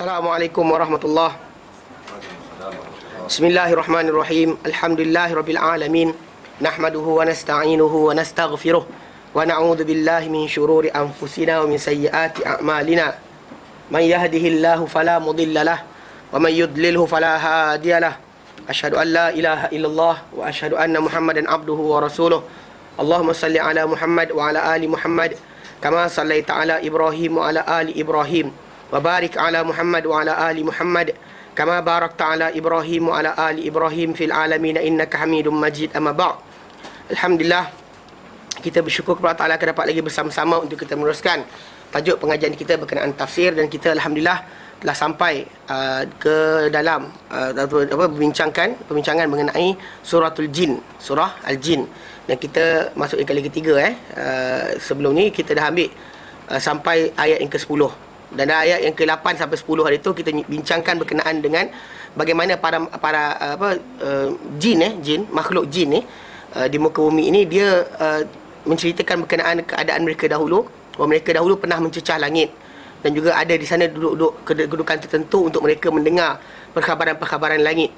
Assalamualaikum warahmatullahi. Bismillahirrahmanirrahim. Alhamdulillahirabbil alamin. Nahmaduhu wa nasta'inuhu wa nastaghfiruh wa na'udzu billahi min shururi anfusina wa min sayyiati a'malina. Man yahdihillahu fala mudilla lahu wa man yudlilhu fala hadiyalah. Asyhadu an la ilaha illallah wa asyhadu anna Muhammadan abduhu wa rasuluh. Allahumma salli ala Muhammad wa ala ali Muhammad kama sallaita ala Ibrahim wa ala ali Ibrahim. Wa barik ala Muhammad wa ala ali Muhammad kama barakta ala Ibrahim wa ala ali Ibrahim fil alamin innaka Hamidum Majid. Amma ba'd. Alhamdulillah, kita bersyukur kepada Allah kita dapat lagi bersama-sama untuk kita meneruskan tajuk pengajian kita berkenaan tafsir, dan kita alhamdulillah telah sampai ke dalam perbincangan mengenai suratul jin, surah al-jin, dan kita masuk kali ketiga. Sebelum ni kita dah ambil sampai ayat yang ke-10. Dan ayat yang ke-8 sampai 10 hari itu kita bincangkan berkenaan dengan bagaimana para jin, makhluk jin ni di muka bumi ini, dia menceritakan berkenaan keadaan mereka dahulu, bahawa mereka dahulu pernah mencecah langit, dan juga ada di sana duduk kedudukan tertentu untuk mereka mendengar perkhabaran-perkhabaran langit,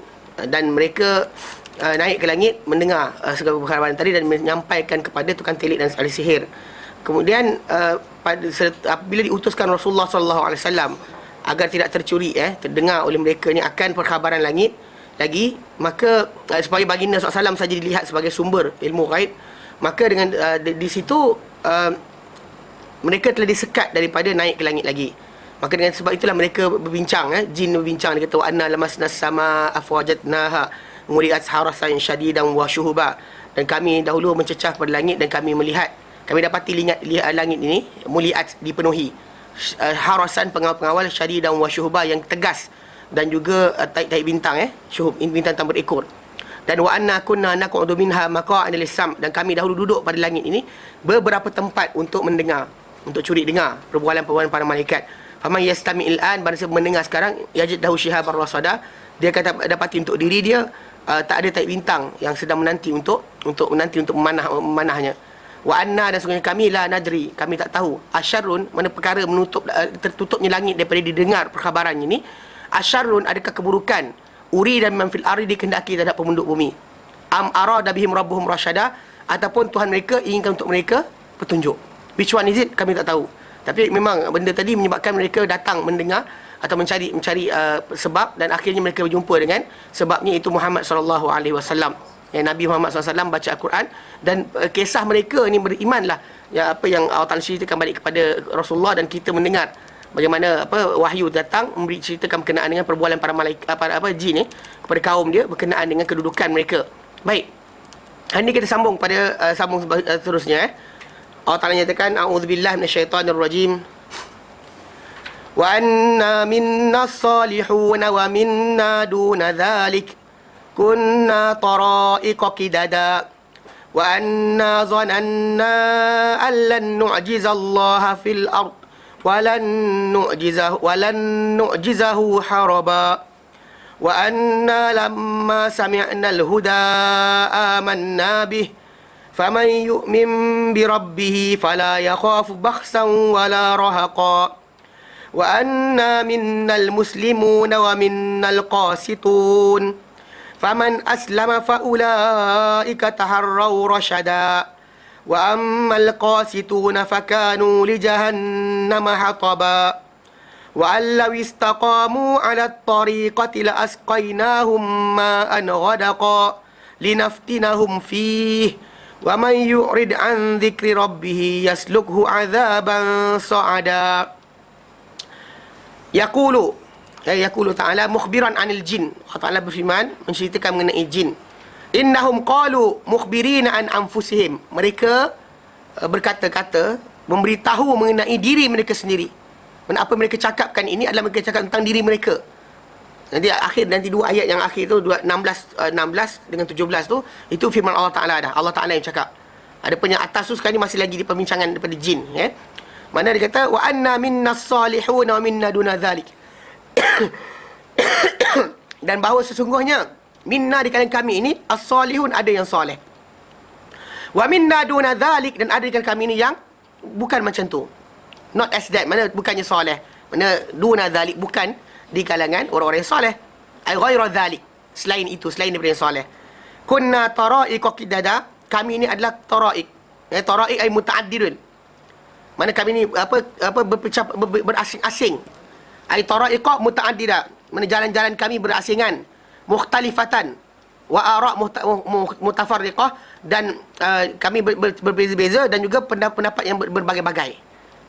dan mereka naik ke langit mendengar segala perkhabaran tadi dan menyampaikan kepada tukang telik dan ahli sihir. Kemudian bila diutuskan Rasulullah SAW agar tidak tercuri terdengar oleh mereka ni akan perkhabaran langit lagi, maka supaya baginda SAW saja dilihat sebagai sumber ilmu ghaib, maka dengan di situ mereka telah disekat daripada naik ke langit lagi. Maka dengan sebab itulah mereka berbincang, jin berbincang. Dia kata wa anna lamasna sama afwajatnaha muriat harasan syadidan wa syuhuba, dan kami dahulu mencecah pada langit dan kami melihat, kami dapati lihat langit ini muliat, dipenuhi harasan, pengawal-pengawal, syadidan wa syuhuba, yang tegas, dan juga taik-taik bintang, syuhub, bintang tak berekor. Dan wa anna kunna naq'udu minha maqa'ida lis-sam, dan kami dahulu duduk pada langit ini beberapa tempat untuk mendengar, untuk curi dengar perbualan-perbualan para malaikat. Faman yastami'il an, barang siapa mendengar sekarang, yajid lahu shihabar rasada, dia kata dapati untuk diri dia tak ada taik bintang yang sedang menanti untuk memanahnya. Wa anna, dan sesungguhnya kami la nadri, kami tak tahu, asyarrun, mana perkara tertutupnya langit daripada didengar perkhabarannya ni, asyarrun, adakah keburukan, uri dan man fil ardi, dikehendaki terhadap penduduk bumi, am arada bihim rabbuhum rasyada, ataupun Tuhan mereka inginkan untuk mereka petunjuk. Which one is it? Kami tak tahu. Tapi memang benda tadi menyebabkan mereka datang mendengar atau mencari sebab, dan akhirnya mereka berjumpa dengan sebabnya, itu Muhammad sallallahu alaihi wasallam. Nabi Muhammad SAW baca Al-Quran, dan kisah mereka ni berimanlah apa yang Allah Ta'ala ceritakan balik kepada Rasulullah, dan kita mendengar bagaimana wahyu datang ceritakan berkenaan dengan perbualan para malaikat, jin ni kepada kaum dia berkenaan dengan kedudukan mereka. Baik, hari ini kita sambung pada seterusnya. Allah Ta'ala nyatakan, a'udzubillahi minasyaitonirrajim. Wa anna minna salihuna wa minna duna dhalik kunna tara'iqa qidada wa anna zananna an lan nu'jizallaha fil ard wa lan nu'jizahu haraba wa anna lamma sami'na al-huda amanna bih faman yu'min bi rabbih fala yakhafu bakhsan wala rahaqa wa anna minnal muslimuna wa minnal qasitun faman aslama faulaika taharraw rasyada wa ammal qasituna fakanu li jahannama hataba wa allaw istaqamu ala at-tariqati la asqaynahum ma'an ghadaqa linaftinahum fihi wa man yu'rid an dzikri rabbih yaslukhu 'adzaban sa'ada. Yaqulu ta'ala mukhbiran 'anil jin. Allah Ta'ala berfirman menceritakan mengenai jin. Innahum qalu mukhbirina an anfusihim. Mereka berkata-kata, memberitahu mengenai diri mereka sendiri. Apa mereka cakapkan ini adalah mereka cakap tentang diri mereka. Nanti dua ayat yang akhir tu, 16 dengan 17 tu, itu firman Allah Ta'ala dah. Allah Ta'ala yang cakap. Adapun yang atas tu sekarang ni masih lagi di perbincangan daripada jin. Mana dia kata wa anna minnas salihuna wa minna duna dhalik. Dan bahawa sesungguhnya minna di kalangan kami ini as-salihun, ada yang soleh, wa minna duna dhalik, dan ada di kalangan kami ini yang bukan macam tu, not as that, mana bukannya soleh, mana duna dhalik, bukan di kalangan orang-orang yang soleh. Ai ghairu dzalik, selain itu, selain daripada yang soleh. Kunna tara'iqa qidada, kami ini adalah tara'iq. Tara'iq ay muta'addidun. Mana kami ni berasing-asing. Ai tara'iqa muta'addida. Mana jalan-jalan kami berasingan, mukhtalifatan wa ara' mutafarriqah, dan kami berbeza-beza, dan juga pendapat yang berbagai-bagai.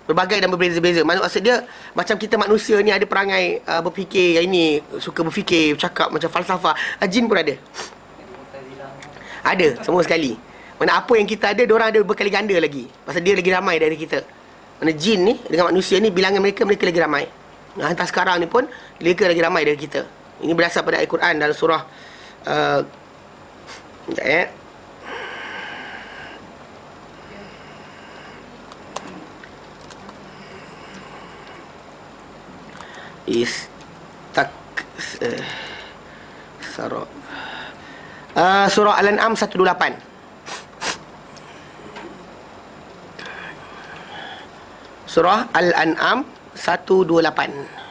Berbagai dan berbeza-beza. Maksud dia, macam kita manusia ni ada perangai berfikir, yang ini suka berfikir, cakap macam falsafah. Jin pun ada. Ada, semua sekali. Mana apa yang kita ada, diorang ada berkali ganda lagi. Pasal dia lagi ramai dari kita. Mana jin ni dengan manusia ni, bilangan mereka lagi ramai. Hantar sekarang ni pun mereka lagi ramai dari kita. Ini berdasar pada Al-Quran dalam surah surah Al-An'am 128. Surah Al-An'am 128.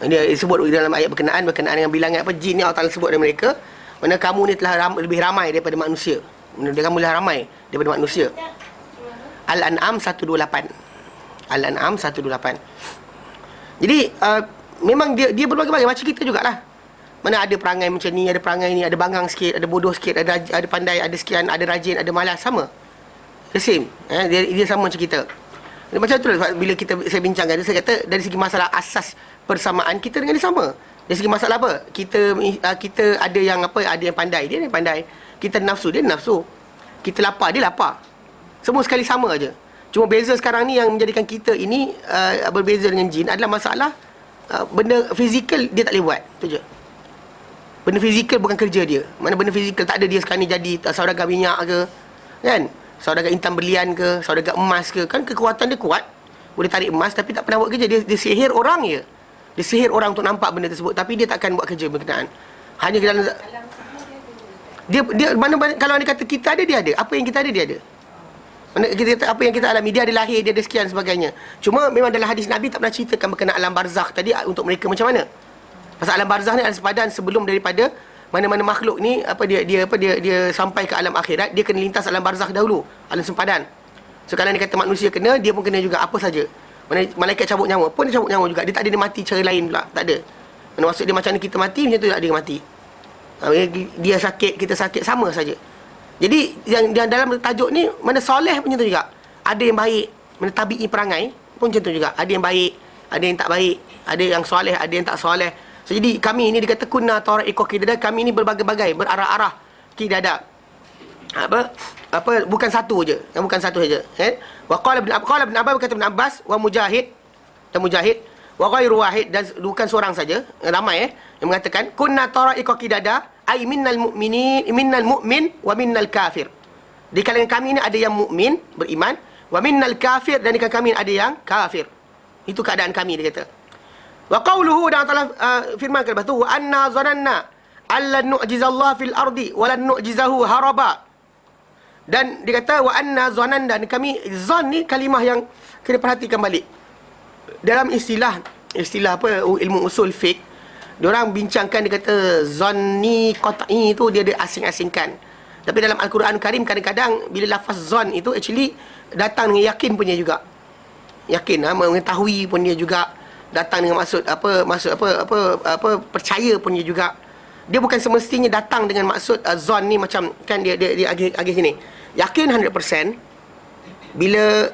Dia sebut dalam ayat berkenaan dengan bilangan apa jin ni, Allah Taala sebut dari mereka, mana kamu ni telah lebih ramai daripada manusia. Kamu telah ramai daripada manusia. Al-An'am 128. Al-An'am 128. Jadi memang dia berbagai-bagai macam kita jugalah. Mana ada perangai macam ni, ada perangai ni, ada bangang sikit, ada bodoh sikit, ada pandai, ada sekian, ada rajin, ada malas, sama. The same. Dia sama macam kita. Macam tu lah bila saya bincangkan, saya kata dari segi masalah asas persamaan kita dengan dia sama. Dari segi masalah apa? Kita ada yang apa? Ada yang pandai, dia yang pandai. Kita nafsu, dia nafsu. Kita lapar, dia lapar. Semua sekali sama aja. Cuma beza sekarang ni yang menjadikan kita ini berbeza dengan jin adalah masalah benda fizikal dia tak boleh buat. Tu je. Benda fizikal bukan kerja dia. Mana benda fizikal tak ada dia sekarang ni jadi saudagar minyak ke, kan? Saudagar intan berlian ke, saudagar emas ke, kan kekuatan dia kuat. Boleh tarik emas tapi tak pernah buat kerja. Dia sihir orang je. Dia sihir orang untuk nampak benda tersebut, tapi dia takkan buat kerja berkenaan. Hanya dalam dia mana kalau anda kata kita ada, dia ada. Apa yang kita ada, dia ada. Mana kita kata apa yang kita alami, dia ada lahir, dia ada sekian sebagainya. Cuma memang dalam hadis Nabi tak pernah ceritakan berkenaan alam barzakh tadi untuk mereka macam mana. Pasal alam barzakh ni adalah sepadan sebelum daripada mana-mana makhluk ni dia sampai ke alam akhirat, dia kena lintas alam barzakh dahulu, alam sempadan. Sekarang dia kata manusia kena, dia pun kena juga apa saja. Malaikat cabut nyawa pun dia cabut nyawa juga. Dia tak ada dia mati cara lain pula, tak ada. Maksud dia macam mana kita mati, macam tu tak ada dia mati. Dia sakit, kita sakit, sama saja. Jadi yang dalam tajuk ni, mana soleh pun macam tu juga. Ada yang baik, mana tabi'i perangai pun macam tu juga. Ada yang baik, ada yang tak baik, ada yang soleh, ada yang tak soleh. So, jadi kami ini dikata kunna tara'iqa qidada, kami ini berbagai-bagai, berarah-arah qidada. Apa bukan satu je, bukan satu saja. Wa qala ibn Abbas, berkata Ibn Abbas, wa Mujahid dan Mujahid, wa ghairu wahid, dan bukan seorang saja, ramai yang mengatakan kunna tara'iqa qidada ay minnal mu'min wa minnal kafir. Di kalangan kami ini ada yang mukmin, beriman, wa minnal kafir, dan di kalangan kami ada yang kafir. Itu keadaan kami, dia kata. Wa qawluhu, dan Allah firmankan lepas tu, wa anna zananna allan nu'jizallah fil ardi wa lan nu'jizahu haraba. Dan dia kata wa anna zananna, dan kami, zan ni kalimah yang kena perhatikan balik. Dalam istilah apa ilmu usul fiqh, diorang bincangkan, dia kata zanni qat'i tu dia ada asing-asingkan. Tapi dalam Al-Quran Karim kadang-kadang bila lafaz zan itu actually datang dengan yakin punya juga. Yakin, mengetahui pun dia juga datang dengan maksud percaya pun dia juga. Dia bukan semestinya datang dengan maksud zon ni macam kan dia agak sini. Yakin 100%, bila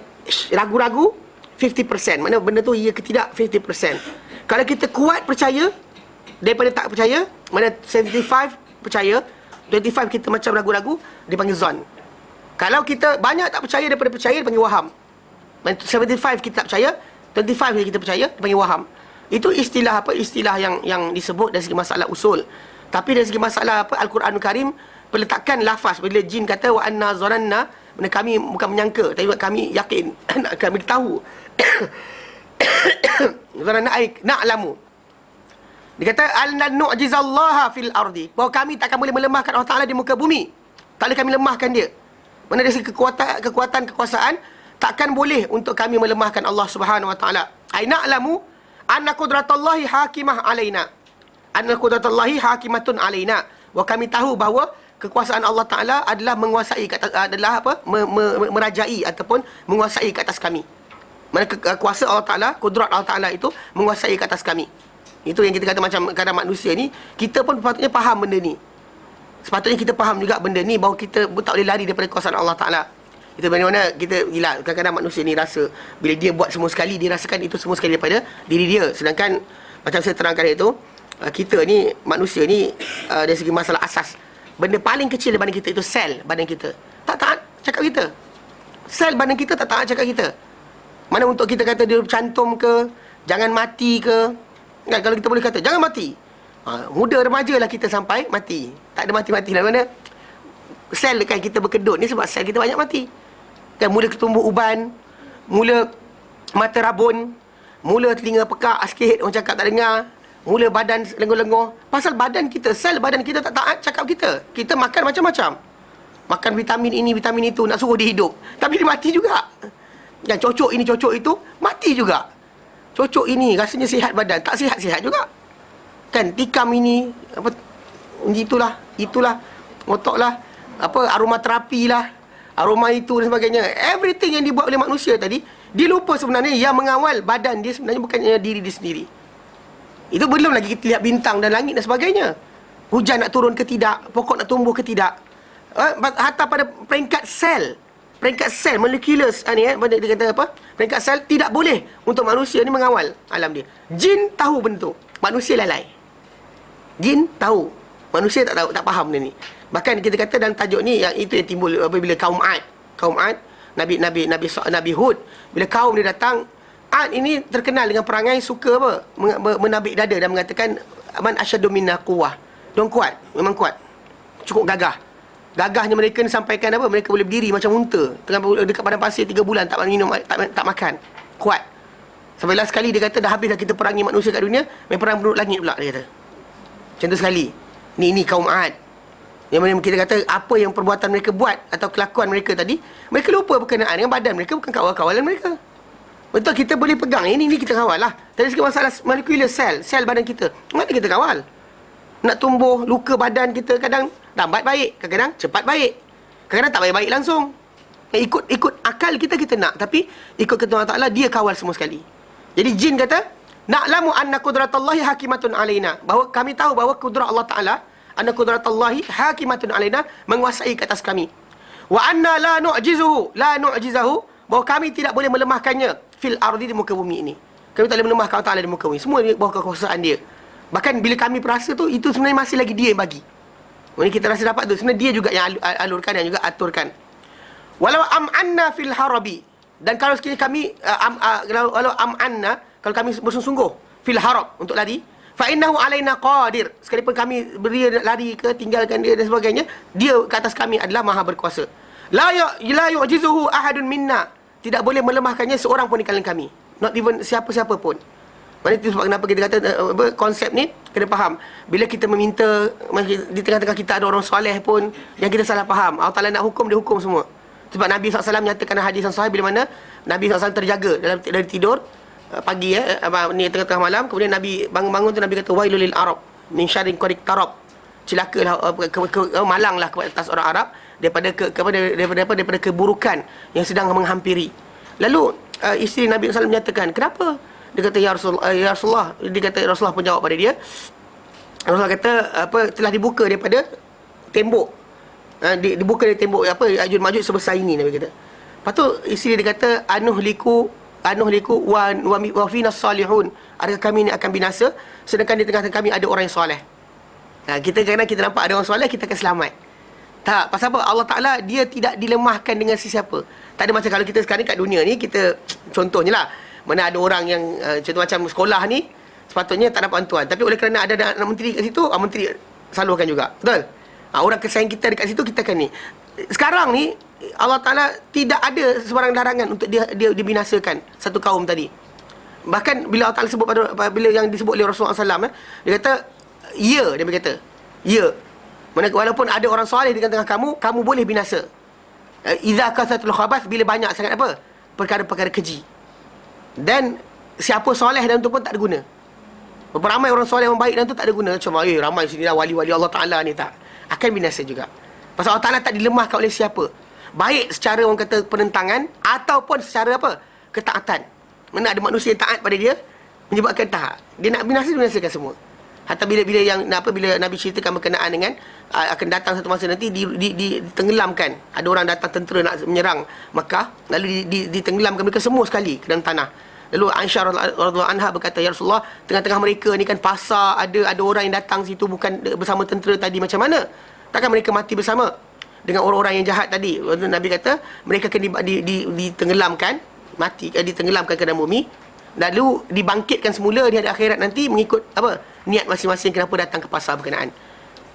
ragu-ragu 50%. Mana benda tu ya ke tidak 50%. Kalau kita kuat percaya daripada tak percaya, mana 75 percaya, 25 kita macam ragu-ragu, dipanggil zon. Kalau kita banyak tak percaya daripada percaya, dipanggil waham. 75 kita tak percaya, 25 yang kita percaya, dipanggil waham. Itu istilah apa? Istilah yang disebut dari segi masalah usul. Tapi dari segi masalah apa? Al-Quranul Karim, peletakan lafaz bila jin kata wa anna zananna, benda kami bukan menyangka, tapi kami yakin, kami tahu. Zananna ay na'lamu. Dia kata allan nu'jizallaha fil ardi, bahawa kami takkan boleh melemahkan Allah Taala di muka bumi. Tak boleh kami lemahkan dia. Mana dari segi kekuatan kekuasaan, takkan boleh untuk kami melemahkan Allah Subhanahu Wa Taala. Ai na'lamu anna qudratallahi hakimah alaina. Anna qudratallahi hakimatun alaina. Wa kami tahu bahawa kekuasaan Allah Taala adalah menguasai adalah apa? Merajai ataupun menguasai ke atas kami. Mana kuasa Allah Taala, kudrat Allah Taala itu menguasai ke atas kami. Itu yang kita kata macam kadang manusia ni, kita pun sepatutnya faham benda ni. Sepatutnya kita faham juga benda ni, bahawa kita tak boleh lari daripada kekuasaan Allah Taala. Itu bagaimana kita gila, kadang-kadang manusia ni rasa bila dia buat semua sekali, dia rasakan itu semua sekali daripada diri dia. Sedangkan macam saya terangkan itu, kita ni manusia ni dari segi masalah asas, benda paling kecil badan kita itu sel badan kita tak taat cakap kita. Sel badan kita tak taat cakap kita. Mana untuk kita kata dia cantum ke, jangan mati ke, kan, kalau kita boleh kata jangan mati, muda remaja lah kita sampai mati. Tak ada mati-mati lah. Mana sel dekat kita berkedut ni sebab sel kita banyak mati kan. Mula tumbuh uban, mula mata rabun, mula telinga pekak sikit, orang cakap tak dengar, mula badan lenguh-lenguh. Pasal badan kita, sel badan kita tak taat cakap kita. Kita makan macam-macam, makan vitamin ini, vitamin itu, nak suruh dia hidup, tapi dia mati juga. Yang cocok ini, cocok itu, mati juga. Cocok ini, rasanya sihat badan, tak sihat-sihat juga. Kan, tikam ini, apa, itulah, otok lah, apa, aromaterapi lah, aroma itu dan sebagainya. Everything yang dibuat oleh manusia tadi, dia lupa sebenarnya yang mengawal badan dia sebenarnya bukannya diri dia sendiri. Itu belum lagi kita lihat bintang dan langit dan sebagainya. Hujan nak turun ke tidak, pokok nak tumbuh ke tidak. Hatta pada peringkat sel, molekular ni, dia kata apa? Peringkat sel tidak boleh untuk manusia ni mengawal alam dia. Jin tahu bentuk, manusia lalai. Jin tahu, manusia tak tahu, tak faham benda ni. Bahkan kita kata dalam tajuk ni, yang itu yang timbul apabila kaum Ad, Nabi Hud, bila kaum dia datang, Ad ini terkenal dengan perangai suka apa? Menabik dada dan mengatakan man asyaddu minna quwwah. Diorang kuat, memang kuat. Cukup gagah. Gagahnya mereka ni sampaikan apa? Mereka boleh berdiri macam unta dekat padang pasir 3 bulan tak minum, tak makan. Kuat. Sampai last sekali dia kata dah habis dah kita perangi manusia kat dunia, main perang penduduk langit pula, dia kata. Macam tu sekali. Ni kaum Ad. Yang mana kita kata apa yang perbuatan mereka buat atau kelakuan mereka tadi, mereka lupa berkenaan dengan badan mereka, bukan kawalan mereka. Betul, kita boleh pegang ini kita kawal lah. Dari segi masalah molekular sel badan kita, mana kita kawal. Nak tumbuh, luka badan kita kadang lambat baik, kadang-kadang cepat baik, kadang-kadang tak baik-baik langsung. Ikut akal kita nak, tapi ikut ketentuan Allah Ta'ala, dia kawal semua sekali. Jadi jin kata, na'lamu anna qudratallahi hakimatun alaina, bahawa kami tahu bahawa kudrat Allah Ta'ala, anna qudratallahi hakimatun alaina, menguasai ke atas kami. Wa anna la nu'jizahu, bahawa kami tidak boleh melemahkannya fil ardi, di muka bumi ini. Kami tak boleh melemahkan Allah Ta'ala di muka bumi. Semua di bawah kekuasaan dia. Bahkan bila kami perasa tu, itu sebenarnya masih lagi dia yang bagi. Maksudnya kita rasa dapat tu, sebenarnya dia juga yang alurkan dan juga aturkan. Walau am'anna fil harabi, dan kalau sekiranya kami walau am'anna, kalau kami bersungguh-sungguh fil harab, untuk lari, fa innahu alaina qadir, sekalipun kami beri lari ke, tinggalkan dia dan sebagainya, dia ke atas kami adalah maha berkuasa. La yu'jizuhu ahadun minna, tidak boleh melemahkannya seorang pun di kalangan kami, not even siapa-siapa pun. Maksudnya itu sebab kenapa kita kata konsep ni kena faham. Bila kita meminta, di tengah-tengah kita ada orang soleh pun yang kita salah faham, Allah Ta'ala nak hukum, dia hukum semua. Sebab Nabi SAW nyatakan hadis yang sahih, bila mana Nabi SAW terjaga dari tidur pagi, ni tengah-tengah malam, kemudian Nabi bangun-bangun tu, Nabi kata wailul lil arab min syarrin qad tarab, celakalah, malanglah kepada atas orang Arab daripada keburukan yang sedang menghampiri. Lalu isteri Nabi SAW menyatakan, kenapa? Dia kata ya Rasulullah, dia kata Rasulullah pun jawab pada dia. Rasulullah kata telah dibuka daripada tembok, dibuka dari tembok Ya'juj Ma'juj sebesar ini, Nabi kata. Lepas tu isteri dia kata anuhliku wa fina salihun, adakah kami ni akan binasa sedangkan di tengah-tengah kami ada orang yang soleh. Kita kadang kita nampak ada orang soleh, kita akan selamat. Tak, pasal apa? Allah Ta'ala dia tidak dilemahkan dengan sesiapa. Tak ada macam kalau kita sekarang kat dunia ni, kita contohnya lah, mana ada orang yang contoh macam sekolah ni sepatutnya tak dapat bantuan, tapi oleh kerana ada anak menteri kat situ, menteri salurkan juga. Betul? Orang kesayang kita dekat situ, kita kan ni. Sekarang ni Allah Ta'ala tidak ada sebarang larangan untuk dia dibinasakan satu kaum tadi. Bahkan bila Allah Ta'ala sebut bila yang disebut oleh Rasulullah SAW, dia kata ya, dia berkata ya, walaupun ada orang soleh di tengah kamu boleh binasa. Idza kasatul khabath, bila banyak sangat apa? Perkara-perkara keji. Dan siapa soleh dalam tu pun tak ada guna. Berapa ramai orang soleh, orang baik dalam tu tak ada guna. Cuma ramai sini lah wali-wali Allah Ta'ala ni, tak. Akan binasa juga. Pasal Allah Ta'ala tak dilemahkan oleh siapa. Baik secara orang kata penentangan ataupun secara apa? Ketaatan. Mana ada manusia yang taat pada dia, menyebabkan tak. Dia nak binasakan semua. Hatta bila Nabi ceritakan berkenaan dengan akan datang satu masa nanti ditenggelamkan. Ada orang datang tentera nak menyerang Makkah, lalu ditenggelamkan mereka semua sekali ke dalam tanah. Lalu Aisyah radhiyallahu anha berkata, ya Rasulullah, tengah-tengah mereka ni kan pasar, ada orang yang datang situ bukan bersama tentera tadi, macam mana? Takkan mereka mati bersama dengan orang-orang yang jahat tadi? Lalu Nabi kata mereka akan ditenggelamkan, ditenggelamkan ke dalam bumi, lalu dibangkitkan semula di hari akhirat nanti mengikut apa? Niat masing-masing kenapa datang ke pasar berkenaan.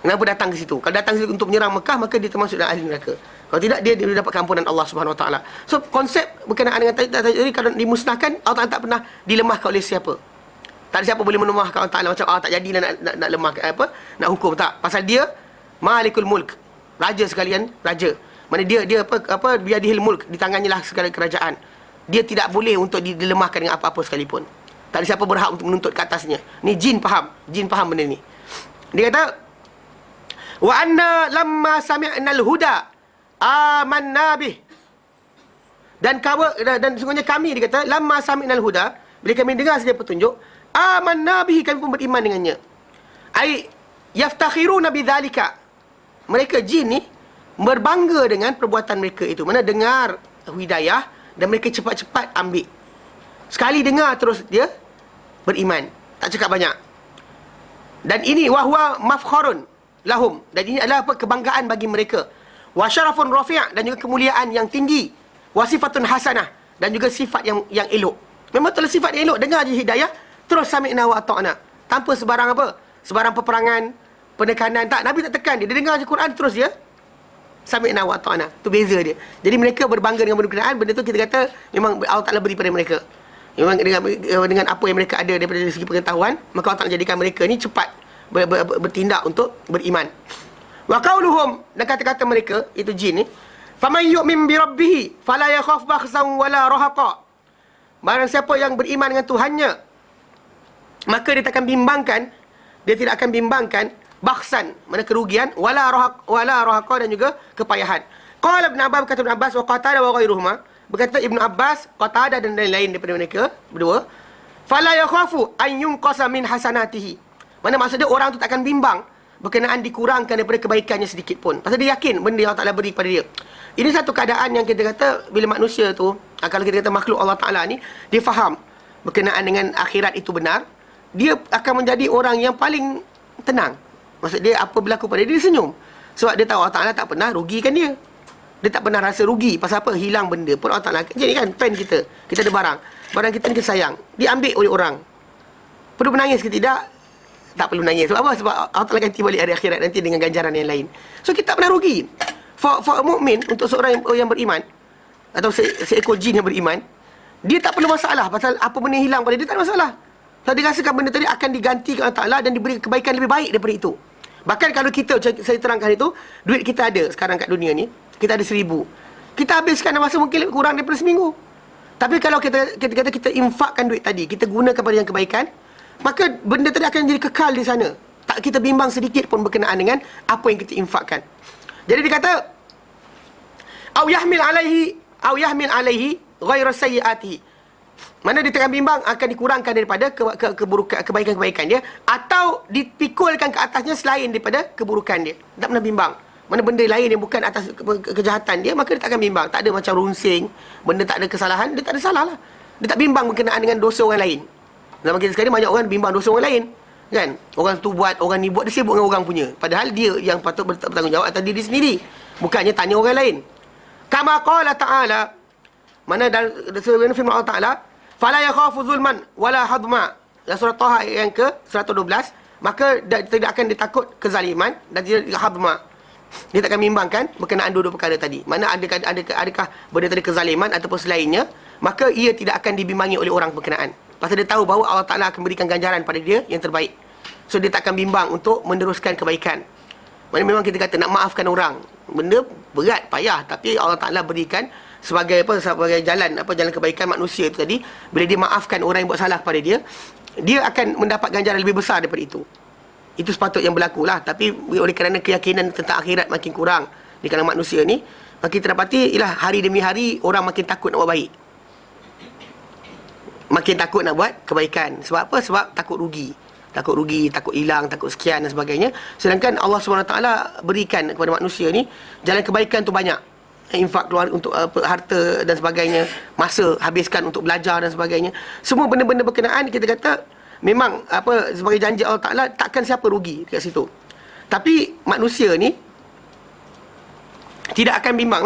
Kenapa datang ke situ? Kalau datang ke situ untuk menyerang Mekah, maka dia termasuk dalam ahli neraka. Kalau tidak, dia dapat keampunan Allah Subhanahu Wa Taala. So konsep berkenaan dengan tadi kalau dimusnahkan, Allah Taala tak pernah dilemahkan oleh siapa. Tak ada siapa boleh melemahkan Allah Taala macam tak jadilah nak lemahkan nak hukum, tak. Pasal dia Malikul Mulk, raja sekalian, raja. Mana dia biadihil mulk, di tangannya lah segala kerajaan. Dia tidak boleh untuk dilemahkan dengan apa-apa sekalipun. Tak ada siapa berhak untuk menuntut ke atasnya. Ni jin faham benda ni. Dia kata, wa anna lamma sami'nal huda amanna bih. Dan sesungguhnya kami, dia kata, lamma sami'nal huda, bila kami dengar saja petunjuk, amanna bih, kami pun beriman dengannya. Ai yaftakhiruna bidzalika. Mereka jin ni berbangga dengan perbuatan mereka itu. Mana dengar hidayah dan mereka cepat-cepat ambil. Sekali dengar terus dia beriman, tak cakap banyak. Dan ini wahwa mafkharun lahum, dan ini adalah kebanggaan bagi mereka. Wa syarafun rafi', dan juga kemuliaan yang tinggi. Wa sifatun hasanah, dan juga sifat yang elok. Memang itulah sifat yang elok. Dengar je hidayah, terus sami'na wa ata'na, tanpa sebarang apa? Sebarang peperangan, penekanan, tak. Nabi tak tekan dia. Dia dengar je Quran, terus dia sami'na wa ata'na. Tu beza dia. Jadi mereka berbangga dengan benda Quran. Benda tu kita kata memang Allah Ta'ala beri pada mereka. Memang dengan apa yang mereka ada daripada segi pengetahuan, maka Allah Ta'ala jadikan mereka ni cepat bertindak untuk beriman. Wa qauluhum, dan kata-kata mereka itu jin ni, faman yu'min bi rabbih fala yakhaf bakhsan wala rahaqa. Barang siapa yang beriman dengan Tuhannya, maka dia tak akan bimbangkan, dia tidak akan bimbangkan bakhsan, mana kerugian, wala rahaqa, dan juga kepayahan. Qala Ibn Abbas, kata Ibn Abbas, wa Qatadah wa ghairuhuma, berkata Ibn Abbas, Qatadah dan lain-lain daripada mereka berdua, fala yakhafu an yunqasa min hasanatihi. Mana maksudnya orang tu tak akan bimbang berkenaan dikurangkan daripada kebaikannya sedikit pun. Pasal dia yakin benda yang Allah Ta'ala beri kepada dia. Ini satu keadaan yang kita kata bila manusia tu, kalau kita kata makhluk Allah Ta'ala ni, dia faham berkenaan dengan akhirat itu benar, dia akan menjadi orang yang paling tenang. Maksud dia apa berlaku pada dia senyum. Sebab dia tahu Allah Ta'ala tak pernah rugikan dia. Dia tak pernah rasa rugi. Pasal apa? Hilang benda pun Allah Ta'ala. Jadi kan pen kita ada barang kita ni kita sayang, diambil oleh orang. Perlu menangis ke tidak? Tak perlu menangis. Sebab apa? Sebab Allah Ta'ala akan tiba balik hari akhirat nanti dengan ganjaran yang lain. So kita tak pernah rugi. For a mukmin, untuk seorang yang beriman, atau seekor jin yang beriman, dia tak perlu masalah. Pasal apa benda hilang pada dia, tak ada masalah. Sebab dia rasakan benda tadi akan diganti oleh Allah Ta'ala dan diberi kebaikan lebih baik daripada itu. Bahkan kalau kita, saya terangkan itu, duit kita ada sekarang kat dunia ni, kita ada 1,000. Kita habiskan dalam masa mungkin kurang daripada seminggu. Tapi kalau kita kata kita infakkan duit tadi, kita gunakan pada yang kebaikan, maka benda tadi akan jadi kekal di sana. Tak kita bimbang sedikit pun berkenaan dengan apa yang kita infakkan. Jadi dia kata, au yahmil alaihi ghairu sayyiatihi. Mana dia tengah bimbang akan dikurangkan daripada keburukan, kebaikan-kebaikan dia, atau dipikulkan ke atasnya selain daripada keburukan dia. Tak pernah bimbang. Mana benda lain yang bukan atas kejahatan dia, maka dia tak akan bimbang. Tak ada macam runsing, benda tak ada kesalahan, dia tak ada salah lah. Dia tak bimbang berkenaan dengan dosa orang lain. Zaman kita sekarang banyak orang bimbang dosa orang lain, kan? Orang tu buat, orang ni buat, dia sibuk dengan orang punya. Padahal dia yang patut bertanggungjawab atas diri sendiri, bukannya tanya orang lain. Kama qala ta'ala, mana dalam firman Allah Ta'ala, fala yakhafu zulman wala hadma. Dalam surah Taha yang ke 112, maka tidak akan ditakut kezaliman dan tidak hadma. Dia tak akan bimbangkan berkenaan dua-dua perkara tadi. Mana adakah benda tadi kezaliman ataupun selainnya, maka ia tidak akan dibimbangi oleh orang berkenaan. Pasal dia tahu bahawa Allah Ta'ala akan berikan ganjaran pada dia yang terbaik. So dia tak akan bimbang untuk meneruskan kebaikan. Mana memang kita kata nak maafkan orang, benda berat, payah, tapi Allah Ta'ala berikan sebagai apa, sebagai jalan kebaikan manusia itu tadi. Bila dia maafkan orang yang buat salah kepada dia, dia akan mendapat ganjaran lebih besar daripada itu. Itu sepatutnya yang berlaku lah. Tapi oleh kerana keyakinan tentang akhirat makin kurang di kalangan manusia ni, maka kita dapati ialah hari demi hari orang makin takut nak buat baik, makin takut nak buat kebaikan. Sebab apa? Sebab takut rugi, takut hilang, takut sekian dan sebagainya. Sedangkan Allah SWT berikan kepada manusia ni jalan kebaikan tu banyak. Infak keluar untuk harta dan sebagainya, masa habiskan untuk belajar dan sebagainya. Semua benda-benda berkenaan kita kata memang sebagai janji Allah Ta'ala, takkan siapa rugi kat situ. Tapi manusia ni tidak akan bimbang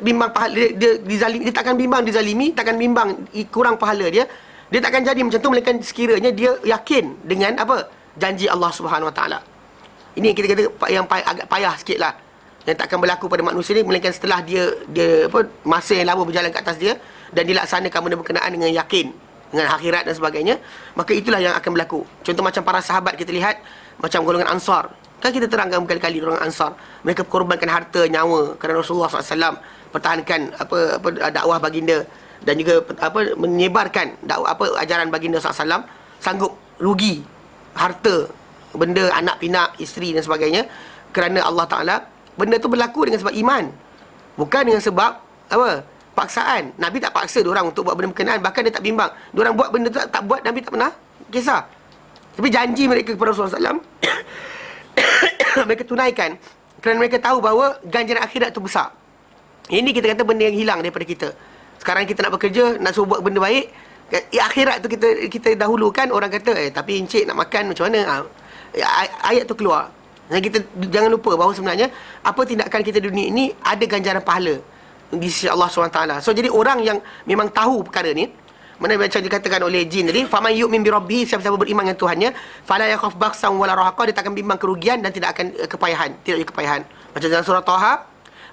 bimbang pahala dia dizalimi, dia takkan bimbang dizalimi, takkan bimbang kurang pahala dia. Dia takkan jadi macam tu melainkan sekiranya dia yakin dengan janji Allah Subhanahu Wa Taala. Ini kita kata yang agak payah sikitlah, yang takkan berlaku pada manusia ni melainkan setelah dia masa yang lama berjalan ke atas dia dan dilaksanakan benda berkenaan dengan yakin dengan akhirat dan sebagainya, maka itulah yang akan berlaku. Contoh macam para sahabat kita lihat, macam golongan Ansar. Kan kita terangkan berkali-kali golongan Ansar, mereka korbankan harta, nyawa kerana Rasulullah SAW pertahankan dakwah baginda dan juga menyebarkan ajaran baginda SAW, sanggup rugi harta, benda, anak pinak, isteri dan sebagainya kerana Allah Ta'ala. Benda tu berlaku dengan sebab iman, bukan dengan sebab paksaan. Nabi tak paksa diorang untuk buat benda berkenaan, bahkan dia tak bimbang. Diorang buat benda tu tak buat, Nabi tak pernah kisah. Tapi janji mereka kepada Rasulullah SAW mereka tunaikan kerana mereka tahu bahawa ganjaran akhirat tu besar. Ini kita kata benda yang hilang daripada kita. Sekarang kita nak bekerja, nak suruh buat benda baik, akhirat tu kita dahulukan. Orang kata tapi encik nak makan macam mana? Ayat tu keluar. Dan kita jangan lupa bahawa sebenarnya apa tindakan kita di dunia ini ada ganjaran pahala di sisi Allah SWT. So jadi orang yang memang tahu perkara ni, mana macam dikatakan oleh jin tadi, faman yu'min bi rabbih, siapa-siapa beriman dengan Tuhannya, fala yakhaf bakhsan wala rahaqa, dia tak akan bimbang kerugian dan tidak akan kepayahan, tidak ada kepayahan. Macam dalam surah Taha,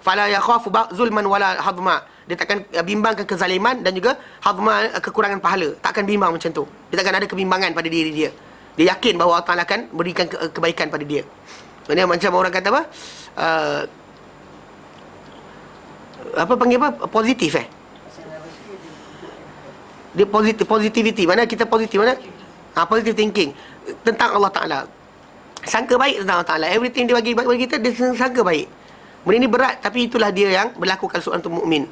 fala yakhafu zulman wala hadma, dia tak akan bimbangkan kezaliman dan juga hadma, kekurangan pahala, tak akan bimbang macam tu. Dia tak akan ada kebimbangan pada diri dia. Dia yakin bahawa Allah Ta'ala akan berikan kebaikan pada dia. Macam orang kata positif dia positivity, mana kita positif, mana positive thinking tentang Allah Ta'ala, sangka baik tentang Allah Ta'ala. Everything dia bagi kita, dia sangka baik. Benda ni berat, tapi itulah dia yang berlaku kalau seorang tu mukmin.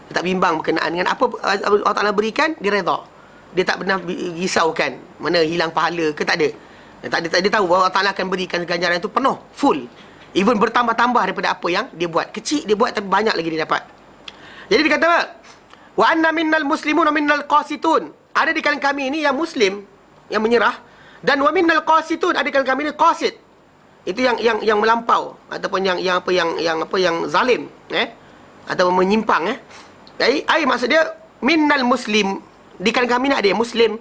Dia tak bimbang berkenaan dengan apa Allah Ta'ala berikan, dia redha. Dia tak pernah risaukan mana hilang pahala ke, tak ada. Dia tahu bahawa Allah Ta'ala akan berikan ganjaran itu penuh, full, even bertambah-tambah daripada apa yang dia buat. Kecil dia buat tapi banyak lagi dia dapat. Jadi dia kata wa anna minnal muslimun wa minnal qasitun, ada di kalangan kami ini yang muslim, yang menyerah, dan wa minnal qasitun, ada di kalangan kami ini qasit, itu yang melampau ataupun yang zalim, ataupun menyimpang. Ai maksud dia minnal muslim, di kalangan kami ini ada yang muslim,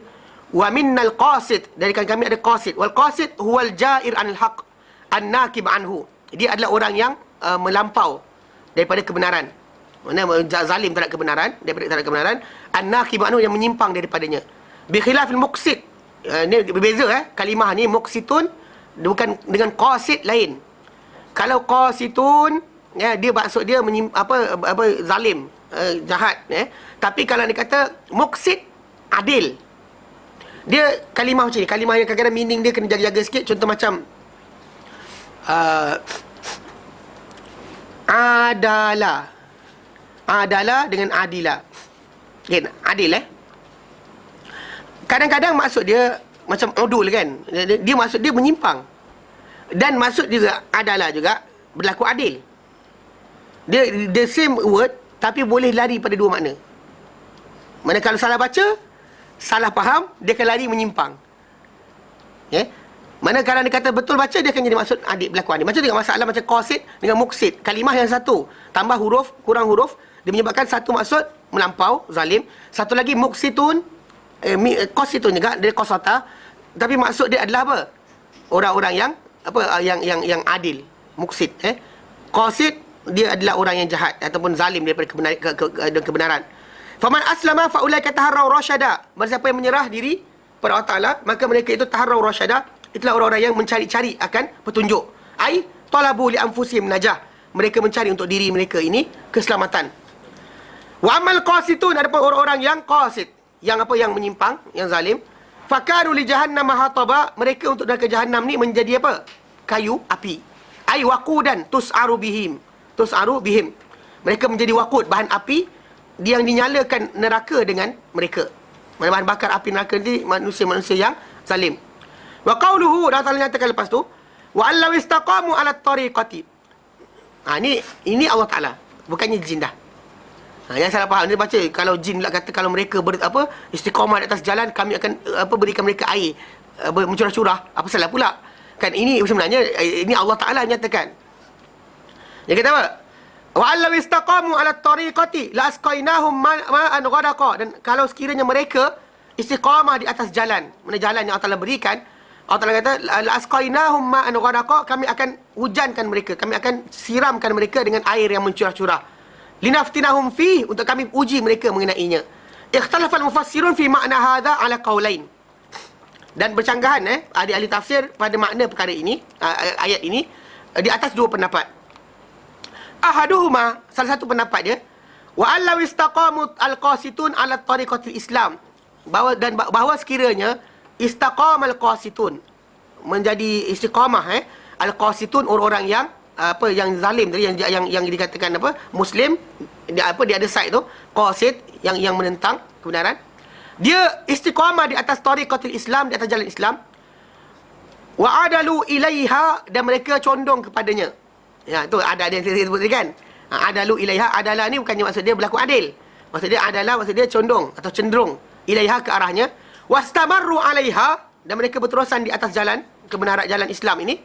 wa minnal qasit, dari kalangan kami ada qasit. Wal qasit huwal jair anil haq an-nakib anhu, dia adalah orang yang melampau daripada kebenaran. Mana zalim terhadap kebenaran, an-nakib anhu, yang menyimpang daripadanya. Bi khilafil muqsit, ni berbeza kalimah ni, muqsitun bukan dengan qasit lain. Kalau qasitun dia maksud dia zalim, jahat, tapi kalau dia kata muqsit, adil, dia kalimah macam ni, kalimah yang kadang-kadang meaning dia kena jaga-jaga sikit. Contoh macam adalah dengan adilah. Okay, adil kadang-kadang maksud dia macam udul kan. Dia maksud dia menyimpang. Dan maksud juga adalah juga berlaku adil. Dia the same word tapi boleh lari pada dua makna. Mana kalau salah baca, salah faham, dia akan lari menyimpang. Mana kalau dia kata betul baca, dia akan jadi maksud adil, berlaku adil. Macam dengan masalah macam qasid dengan muqsid, kalimah yang satu, tambah huruf, kurang huruf, dia menyebabkan satu maksud melampau, zalim. Satu lagi muqsitun, qasitun juga, dia qasata, tapi maksud dia adalah apa? Orang-orang yang adil, muqsid. Qasid, dia adalah orang yang jahat ataupun zalim daripada kebenaran. Faman aslama fa ulaika taharraw rasyada, siapa yang menyerah diri pada Allah Taala, maka mereka itu taharraw rasyada, itulah orang-orang yang mencari-cari akan petunjuk. Ai talabu li anfusihim najah, mereka mencari untuk diri mereka ini keselamatan. Wa amal qasitun, adapun orang-orang yang qasit, yang apa, yang menyimpang, yang zalim, fakanu li jahannam hataba, mereka untuk neraka jahannam ni menjadi apa? Kayu api. Ai waqudan tus'aru bihim. Mereka menjadi waqud, bahan api yang dinyalakan neraka dengan mereka. Bahan bakar api neraka ni manusia-manusia yang zalim. Wa qauluhu, dah Allah nyatakan lepas tu, wa allaw istaqamu ala tariqati. Ini Allah Taala, bukannya jin dah. Yang salah faham, dia baca kalau jin pula kata kalau mereka istiqamah di atas jalan, kami akan berikan mereka air mencurah-curah. Apa salah pula? Kan ini sebenarnya ini Allah Taala nyatakan. Dia kata apa? Wa allaw istaqamu ala tariqati la asqainahum ma'an ghadaqa. Dan kalau sekiranya mereka istiqamah di atas jalan, mana jalan yang Allah Taala berikan, Allah Taala kata la asqainahum ma'an ghadaqa, kami akan hujankan mereka, kami akan siramkan mereka dengan air yang mencurah-curah. Linaftinahum fi, untuk kami uji mereka mengenainya. Ikhtalafal mufassirun fi makna hadha ala qaulain. Dan bercanggahan ahli-ahli tafsir pada makna perkara ini, ayat ini, di atas dua pendapat. Ahaduhuma, salah satu pendapat dia, wa allaw istaqamu al-qasitun ala tariqatil Islam. Bahawa sekiranya istaqamal qasitun, menjadi istiqamah al-qasitun, orang-orang yang yang zalim tadi, yang dikatakan muslim, dia ada side tu qasid, yang menentang kebenaran, dia istiqamah di atas tariqatul Islam, di atas jalan Islam, wa adalu ilaiha, dan mereka condong kepadanya. Ya, tu ada yang saya sebut tadi kan. Adalu ilaiha, adalah ni bukannya maksud dia berlaku adil. Maksud dia adalah, maksud dia condong atau cenderung ilaiha, ke arahnya. Wastamarru alaiha, dan mereka berterusan di atas jalan kebenaran, jalan Islam ini.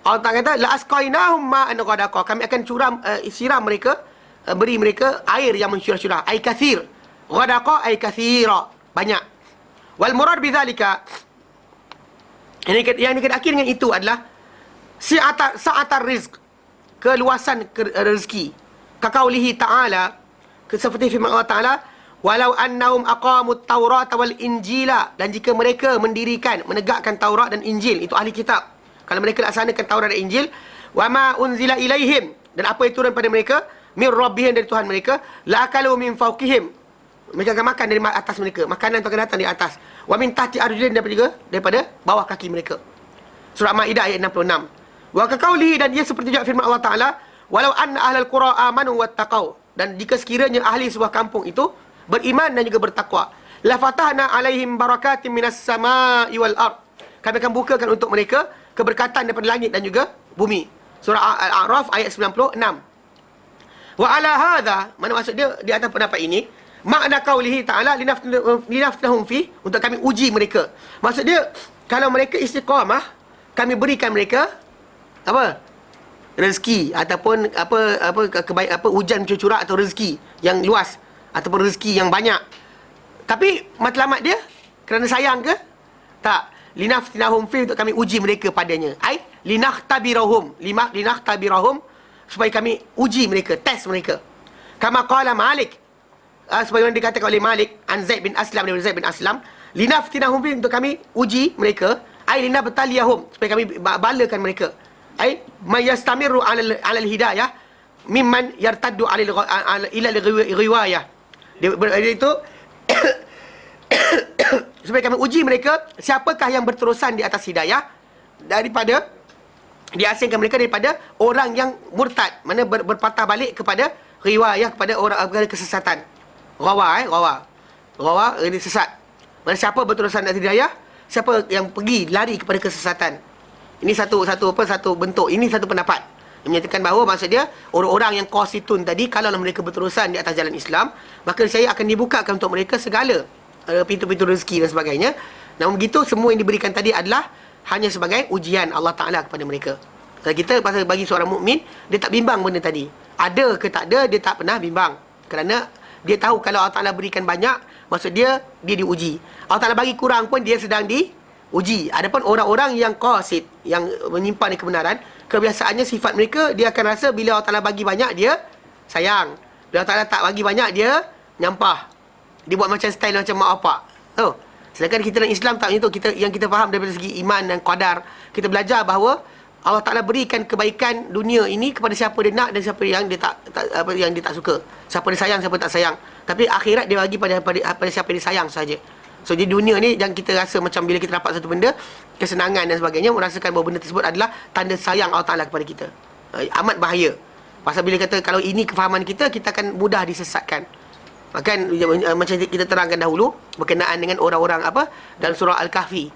Allah Ta'ala kata, la asqainahum ma'an ghadaqa, kami akan siram mereka, beri mereka air yang mencurah-curah. Ay kathir. Ghadaqa ay kathira, banyak. Wal murad bidzalika, yang akhir dengan itu adalah sa'atar rizq, keluasan rezeki. Kaqaulihi ta'ala, seperti firman Allah Ta'ala, walau annahum aqamut taurata wal injila, dan jika mereka mendirikan, menegakkan Taurat dan Injil, itu ahli kitab. Kalau mereka laksanakan Taurat dan Injil, wa ma unzila ilaihim, dan apa yang turun pada mereka, min rabbihim, dari Tuhan mereka, la akalu min fawqihim, mereka akan makan dari atas mereka, makanan itu akan datang dari atas, wa min tahti arjulihim, daripada bawah kaki mereka. Surah Maidah ayat 66. Wa kaqaulihi, dan dia seperti juga firman Allah Taala, walau anna ahlal qura amanu wattaqau, dan jika sekiranya ahli sebuah kampung itu beriman dan juga bertakwa, la fatahna alaihim barakatim minas samai wal ard, kami akan bukakan untuk mereka keberkatan daripada langit dan juga bumi. Surah Al-A'raf ayat 96. Wa ala hadha, mana maksud dia di atas pendapat ini, makna qaulihi ta'ala linaftinahum fi, untuk kami uji mereka. Maksud dia, kalau mereka istiqamah, kami berikan mereka rezeki, ataupun hujan mencurah atau rezeki yang luas, ataupun rezeki yang banyak. Tapi matlamat dia kerana sayang ke? Tak. Linaftinahum fi, untuk kami uji mereka padanya. Ai linahtabirahum, supaya kami uji mereka, test mereka. Kama qala Malik, sebagaimana dikatakan oleh Malik an Zaid bin Aslam, daripada Zaid bin Aslam, linaftinahum fi, untuk kami uji mereka, ai linabtaliyahum, supaya kami balakan mereka. Ai mayastamiru ala al-hidayah mimman yartaddu ila al-ghiwayah. Itu supaya kami uji mereka, siapakah yang berterusan di atas hidayah, daripada diasingkan mereka daripada orang yang murtad, mana berpatah balik kepada riwayah, kepada orang kesesatan. Rawa ini sesat. Mana siapa berterusan di atas hidayah, siapa yang pergi lari kepada kesesatan. Ini satu bentuk, ini satu pendapat yang menyatakan bahawa maksud dia orang-orang yang qasitun tadi, kalau mereka berterusan di atas jalan Islam, maka saya akan dibukakan untuk mereka segala pintu-pintu rezeki dan sebagainya. Namun begitu, semua yang diberikan tadi adalah hanya sebagai ujian Allah Ta'ala kepada mereka. Kalau kita, pasal bagi seorang mukmin, dia tak bimbang benda tadi. Ada ke tak ada, dia tak pernah bimbang. Kerana dia tahu kalau Allah Ta'ala berikan banyak, maksud dia diuji. Allah Ta'ala bagi kurang pun, dia sedang diuji. Adapun orang-orang yang qasid, yang menyimpan kebenaran, kebiasaannya sifat mereka, dia akan rasa bila Allah Ta'ala bagi banyak, dia sayang. Bila Allah Ta'ala tak bagi banyak, dia nyampah. Dia buat macam style macam mak bapak. Sedangkan kita dalam Islam tak macam itu. Yang kita faham daripada segi iman dan qadar, kita belajar bahawa Allah Ta'ala berikan kebaikan dunia ini kepada siapa dia nak dan siapa yang dia yang dia tak suka. Siapa dia sayang, siapa tak sayang. Tapi akhirat dia bagi pada siapa dia sayang saja. So di dunia ni jangan kita rasa macam bila kita dapat satu benda, kesenangan dan sebagainya, merasakan bahawa benda tersebut adalah tanda sayang Allah Ta'ala kepada kita. Amat bahaya. Pasal bila kata kalau ini kefahaman kita, kita akan mudah disesatkan. Kan macam kita terangkan dahulu berkenaan dengan orang-orang apa dalam surah Al-Kahfi.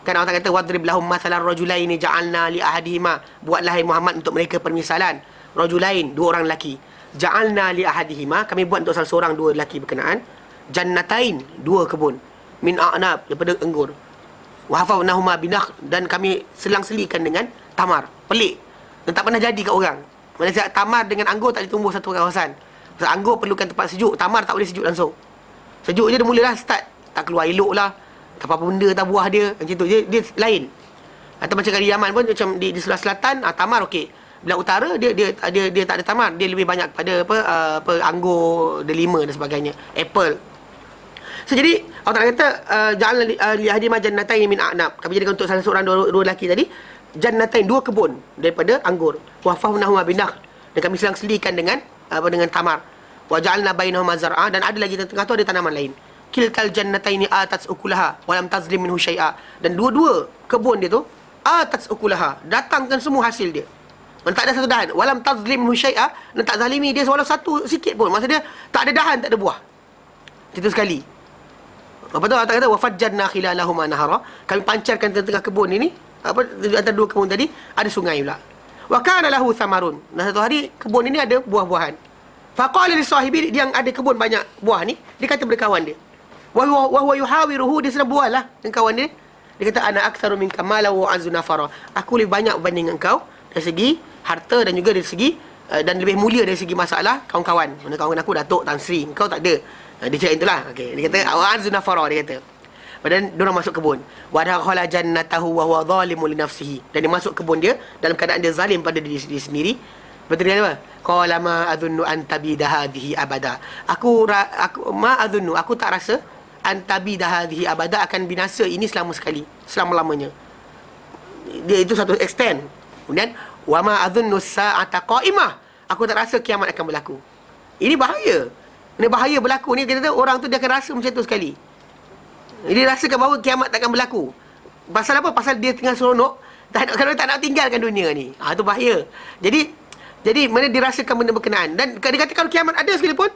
Kan Allah Ta'ala kata wadrib lahum mathalan rajulaini ja'alna li ahadihima, buatlah hai Muhammad untuk mereka permisalan rajulain, dua orang lelaki, ja'alna li ahadihima, kami buat untuk salah seorang dua lelaki berkenaan, jannatain, dua kebun, min a'nab, daripada anggur, wa hafawnahuma binakh, dan kami selang-selikan dengan tamar. Pelik dan tak pernah jadi kat orang. Maksudnya tamar dengan anggur tak ditumbuh satu kawasan. Sebab anggur perlukan tempat sejuk, tamar tak boleh sejuk langsung. Sejuk je dia mulalah start tak keluar elok lah, apa-apa benda tak buah dia macam tu dia lain. Atau macam kat Yaman pun macam di sebelah selatan tamar okey, belah utara dia tak ada tamar, dia lebih banyak pada apa anggur, delima dan sebagainya, apple. So jadi Allah Taala kata ja'alna li ahadihima jannatain min a'nab, kami jadikan untuk salah seorang dua lelaki tadi jannatain, dua kebun daripada anggur, wa fahnahuma binakh, dan kami selang-selikan dengan dengan tamar, wa ja'alna bainahuma zar'a, dan ada lagi tengah tu ada tanaman lain. Kiltal jannataini atats ukulaha walam tazlim minhu syai'a, dan dua-dua kebun dia tu atats ukulaha, datangkan semua hasil dia, dan tak ada satu dahan, walam tazlim minhu syai'a, dan tak zalimi dia walau satu sikit pun, maksudnya tak ada dahan, tak ada buah. Itu sekali. Apa tu Allah kata wa fajjarna khilalahuma nahara, kami pancarkan tengah-tengah kebun ini, apa antara dua kebun tadi ada sungai pula. Wa kana lahu thamarun, dan satu hari kebun ini ada buah-buahan. Faqala li sahibi, yang ada kebun banyak buah ni, dia kata kepada kawan dia, wa huwa yuhawiruhu, dia sedang bual lah dengan kawan dia. Dia kata ana aktsaru minka mala wa azzu nafara, aku lebih banyak berbanding dengan kau dari segi harta dan juga dari segi dan lebih mulia dari segi masalah kawan-kawan. Mana kawan aku Datuk Tan Sri, kau tak ada. Dia cakap itulah. Okey, dia kata wa azzu nafara, dia kata. Padahal dia orang masuk kebun. Wa dakhala jannatahu wa huwa zalimun li nafsihi, dan dia masuk kebun dia dalam keadaan dia zalim pada diri sendiri. Betul dia apa? Qala ma adhunnu an tabida hadhihi abada. Aku ma adhunnu, aku tak rasa antabi hadhihi abada, akan binasa ini selama sekali, selama-lamanya. Dia itu satu extent. Kemudian wa ma adhunnu sa'ata qa'imah, aku tak rasa kiamat akan berlaku. Ini bahaya. Ini bahaya berlaku ni, kita tahu orang tu dia akan rasa macam tu sekali. Dia rasakan bahawa kiamat tak akan berlaku. Pasal apa? Pasal dia tengah seronok, kalau tak nak tinggalkan dunia ni. Itu bahaya. Jadi mana dirasakan benda berkenaan. Dan dia kata kalau kiamat ada sekalipun,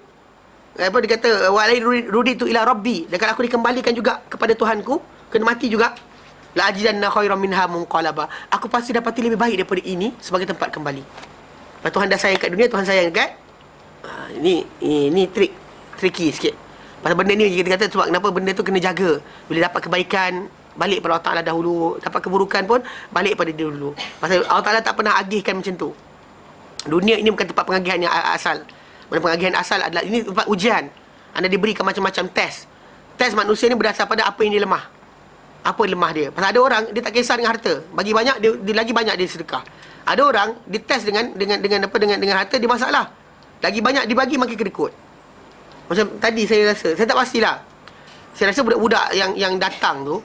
apa dia kata walai ruditu ila rabbi, dan kalau aku dikembalikan juga kepada Tuhanku, kena mati juga, la ajidanna khairan minha munqalaba, aku pasti dapati lebih baik daripada ini sebagai tempat kembali. Kalau Tuhan dah sayang kat dunia, Tuhan sayang kat ini tricky sikit. Pasal benda ni kita kata sebab kenapa benda tu kena jaga. Bila dapat kebaikan, balik pada Allah Ta'ala dahulu. Dapat keburukan pun, balik pada dia dulu. Pasal Allah Ta'ala tak pernah agihkan macam tu. Dunia ini bukan tempat pengagihan yang asal. Mana pengagihan asal adalah ini tempat ujian. Anda diberikan macam-macam test. Test manusia ni berdasar pada apa yang dia lemah. Apa lemah dia. Pasal ada orang dia tak kisah dengan harta. Bagi banyak dia lagi banyak dia sedekah. Ada orang dites dengan harta dia masalah. Lagi banyak dibagi makin kedekut. Macam tadi saya tak pastilah. Saya rasa budak-budak yang datang tu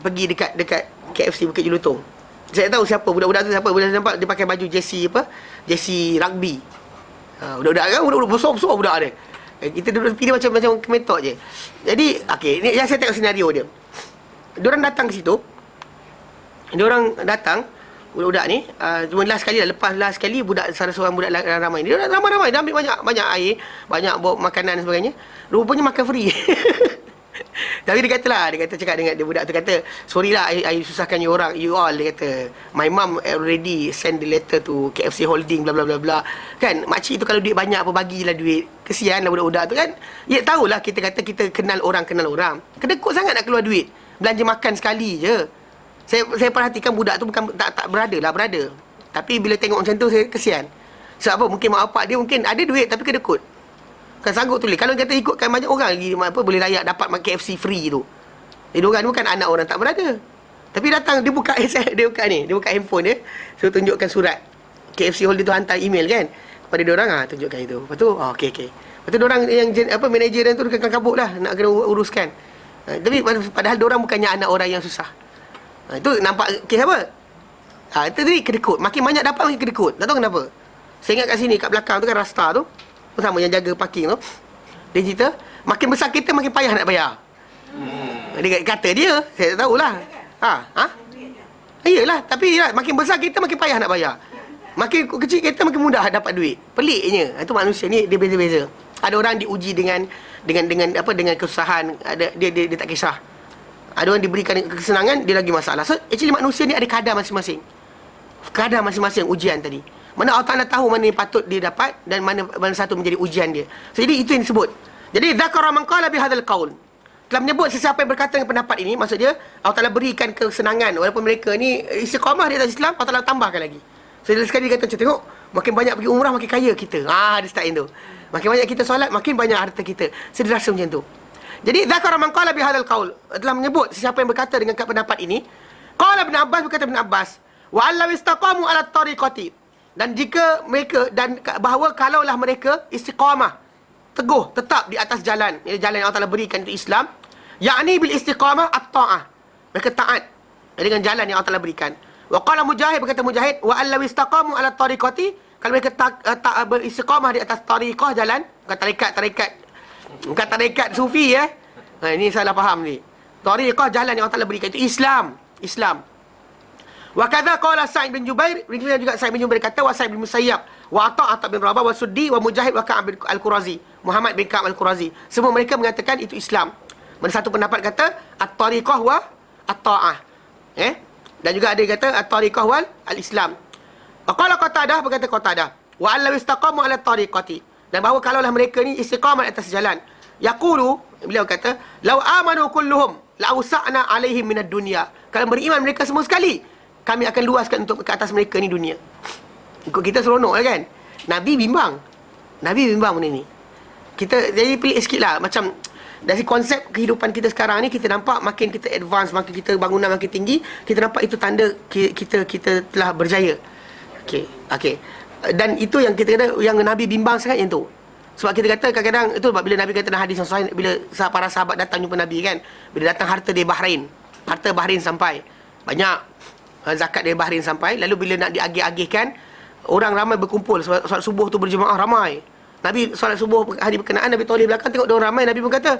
pergi dekat KFC Bukit Jelutong. Saya tak tahu siapa budak-budak tu siapa. Budak nampak dia pakai baju jersey jersey rugby. Budak-budak kan, budak-budak besar-besar budak dia. Kita duduk tepi dia macam kemetok je. Jadi, okey, ni yang saya tengok senario dia. Diorang datang ke situ. Diorang datang, budak-budak ni, cuma last sekali lah, lepas last sekali salah seorang budak ramai ni. Dia ramai-ramai, dia ambil banyak air, banyak bawa makanan dan sebagainya. Rupanya makan free. Tapi dia cakap dengan dia budak tu, kata, sorry lah, I susahkan you all, dia kata, my mom already send the letter to KFC Holding, bla bla bla bla. Kan, makcik tu kalau duit banyak apa, bagilah duit. Kesian lah budak-budak tu kan. Ya tahulah kita kata kita kenal orang. Kedekut sangat nak keluar duit. Belanja makan sekali je. Saya perhatikan budak tu bukan tak berada. Tapi bila tengok macam tu, saya kesian. Sebab apa? Mungkin mak bapak dia mungkin ada duit tapi kedekut. Kan sanggup tulis. Kalau kata ikutkan banyak orang lagi boleh layak dapat makan KFC free tu. Dia orang bukan anak orang tak berada. Tapi datang dia buka handphone dia. So tunjukkan surat. KFC Holder tu hantar email kan kepada dia orang, tunjukkan itu. Lepas tu okey. Lepas tu dia orang yang manager tu dekat kabut lah nak kena uruskan. Tapi padahal dia orang bukannya anak orang yang susah. Itu nampak kes apa? Itu tadi kedekut. Makin banyak dapat makin kedekut. Tak tahu kenapa. Saya ingat kat sini, kat belakang tu kan Rasta tu. Sama yang jaga parking tu. Dia cerita, makin besar kereta makin payah nak bayar. Dia kata dia, saya tak tahulah. Iyalah, tapi makin besar kereta makin payah nak bayar. Makin kecil kereta makin mudah dapat duit. Peliknya. Itu manusia ni dia beza-beza. Ada orang diuji dengan kesusahan, dia tak kisah. Ada orang diberikan kesenangan, dia lagi masalah. So actually manusia ni ada kadar masing-masing. Kadar masing-masing ujian tadi. Mana Allah Ta'ala tahu mana yang patut dia dapat dan mana satu menjadi ujian dia. So, jadi itu yang disebut. Jadi dzakara man qala bihadzal qaul. Telah menyebut sesiapa yang berkata dengan pendapat ini, maksud dia Allah Ta'ala berikan kesenangan walaupun mereka ni istiqamah di atas Islam, Allah Ta'ala tambahkan lagi. So sekali dia kata macam tengok, makin banyak pergi umrah makin kaya kita. Dia start tu. Makin banyak kita solat makin banyak harta kita. So dia rasa macam tu. Jadi dzakara man qala bihadzal qaul. Telah menyebut sesiapa yang berkata dengan pendapat ini, qala Ibn Abbas, berkata Ibn Abbas, wa allaw istaqamu ala tariqati. Dan jika mereka, dan bahawa kalaulah mereka istiqamah, teguh, tetap di atas jalan, jalan yang Allah Ta'ala berikan itu Islam, yakni bil istiqamah at-ta'ah, mereka taat dengan jalan yang Allah Ta'ala berikan. Wa qala Mujahid, berkata Mujahid, wa allaw istaqamu ala tariqati, kalau mereka beristiqamah di atas tariqah, jalan, bukan tarikat sufi ini salah faham ni. Tariqah, jalan yang Allah Ta'ala berikan itu Islam. Wa kadza qala Sa'id bin Jubair, juga Sa'id bin Jubair kata, wa Sa'id bin Musayyab, wa Atha bin Rabah, wa Suddi, wa Mujahid, wa Ka'ab al-Qurazi, Muhammad bin Ka'ab al-Qurazi. Semua mereka mengatakan itu Islam. Mana satu pendapat kata at-tariqah wa at-ta'ah. Dan juga ada yang kata at-tariqah wal al-Islam. Wa qala Qatadah, berkata Qatadah, wa allaw istaqamu ala tariqati. Dan bahawa kalaulah mereka ni istiqamah atas jalan. Yaqulu, beliau kata, law amanu kulluhum la usa'na alaihim minad dunya. Kalau beriman mereka semua sekali, kami akan luaskan untuk ke atas mereka ni dunia. Ikut kita seronok kan? Nabi bimbang benda ni. Kita jadi pelik sikit lah. Macam dari konsep kehidupan kita sekarang ni, kita nampak makin kita advance, makin kita bangunan makin tinggi, kita nampak itu tanda kita telah berjaya. Okey. Dan itu yang kita kata, yang Nabi bimbang sangat yang tu. Sebab kita kata kadang-kadang, itu bila Nabi kata dalam hadis yang sahih, bila para sahabat datang jumpa Nabi kan, bila datang harta dari Bahrain, sampai banyak, zakat dari Bahrain sampai, lalu bila nak diagih-agihkan, orang ramai berkumpul, solat subuh tu berjemaah ramai. Nabi solat subuh hari berkenaan, Nabi toleh belakang tengok dia orang ramai, Nabi pun kata,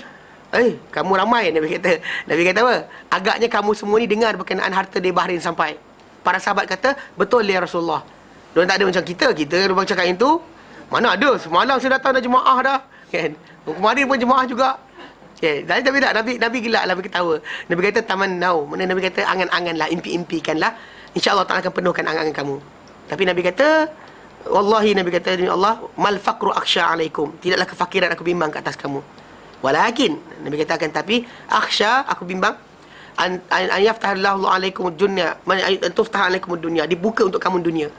kamu ramai. Nabi kata apa? Agaknya kamu semua ni dengar berkenaan harta dari Bahrain sampai. Para sahabat kata, betul ya Rasulullah. Diorang tak ada macam kita orang cakap yang tu. Mana ada, semalam saya datang dah jemaah dah kan. Kemarin pun jemaah juga. Tapi tak, Nabi gelak, Nabi ketawa. Nabi kata tamannau, mana Nabi kata angan-anganlah, impi-impikanlah, insya-Allah Ta'ala akan penuhkan angan-angan kamu. Tapi Nabi kata, wallahi, Nabi kata demi Allah, mal faqru akhsha alaikum, tidaklah kefakiran aku bimbang ke atas kamu. Walakin, Nabi katakan, tapi akhsha, aku bimbang an yaftahallahu alaikum dunya, an tuftah alaikum dunya, dibuka untuk kamu dunia.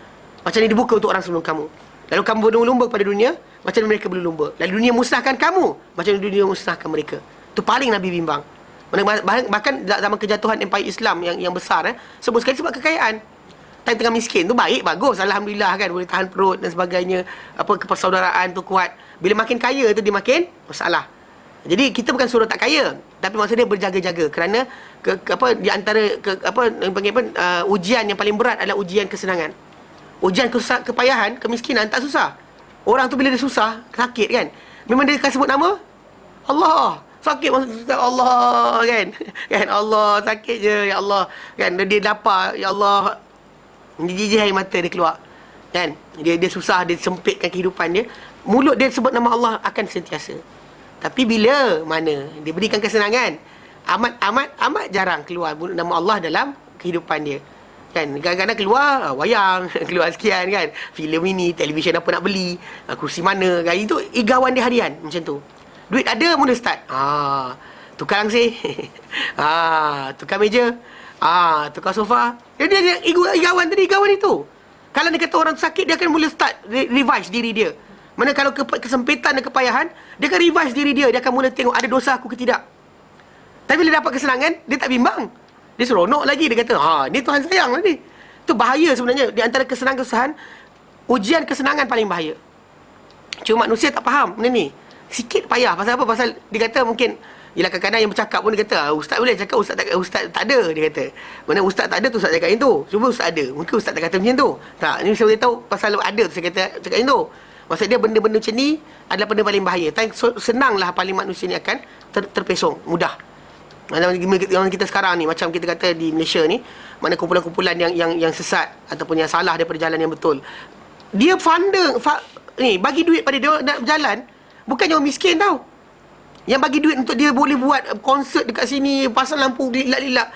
Macam ni dibuka untuk orang sebelum kamu. Lalu kamu berlumba pada dunia, macam mana mereka berlumba. Lalu dunia musnahkan kamu, macam mana dunia musnahkan mereka. Itu paling Nabi bimbang. Bahkan zaman kejatuhan Empire Islam yang besar, sebut sekali sebab kekayaan. Tapi tengah miskin tu baik, bagus, alhamdulillah kan, boleh tahan perut dan sebagainya. Persaudaraan tu kuat. Bila makin kaya tu dia makin masalah. Jadi kita bukan suruh tak kaya, tapi maksud dia berjaga-jaga, kerana di antara ujian yang paling berat adalah ujian kesenangan. Ujian kepayahan, kemiskinan tak susah. Orang tu bila dia susah, sakit kan, memang dia akan sebut nama Allah. Sakit maksud Allah kan. Kan Allah sakit je, ya Allah. Kan dia lapar, ya Allah. Jijih air mata dia keluar. Kan? Dia susah, dia sempitkan kehidupan dia. Mulut dia sebut nama Allah akan sentiasa. Tapi bila mana dia berikan kesenangan, amat jarang keluar nama Allah dalam kehidupan dia. Kan, kadang-kadang keluar wayang, keluar sekian kan, filem ini, televisyen apa nak beli, kursi mana kan, itu igawan dia harian macam tu. Duit ada mula start, tukar langsir, tukar meja, tukar sofa. Dia igawan tadi, igawan itu. Kalau dia kata orang sakit, dia akan mula start revise diri dia. Mana kalau kesempitan dan kepayahan, dia akan revise diri dia, dia akan mula tengok ada dosa aku ke tidak. Tapi bila dapat kesenangan, dia tak bimbang. Dia seronok lagi, dia kata, ni Tuhan sayang lah ni. Itu bahaya sebenarnya. Di antara kesenangan-kesusahan, ujian kesenangan paling bahaya. Cuma manusia tak faham benda ni. Sikit payah. Pasal apa? Pasal dia kata mungkin Yelah kadang-kadang yang bercakap pun dia kata, ustaz boleh cakap, ustaz tak ada, dia kata. Mana ustaz tak ada tu ustaz cakap yang tu. Cuba ustaz ada. Mungkin ustaz tak kata macam tu. Tak, ni saya boleh tahu pasal ada tu saya kata cakap yang tu. Maksud dia benda-benda macam ni adalah benda paling bahaya. Senanglah paling manusia ni akan terpesong, mudah. Yang kita sekarang ni, macam kita kata di Malaysia ni, mana kumpulan-kumpulan yang sesat ataupun yang salah daripada jalan yang betul. Dia ni bagi duit pada dia nak berjalan, bukannya orang miskin tau. Yang bagi duit untuk dia boleh buat konsert dekat sini, pasang lampu lilak-lilak.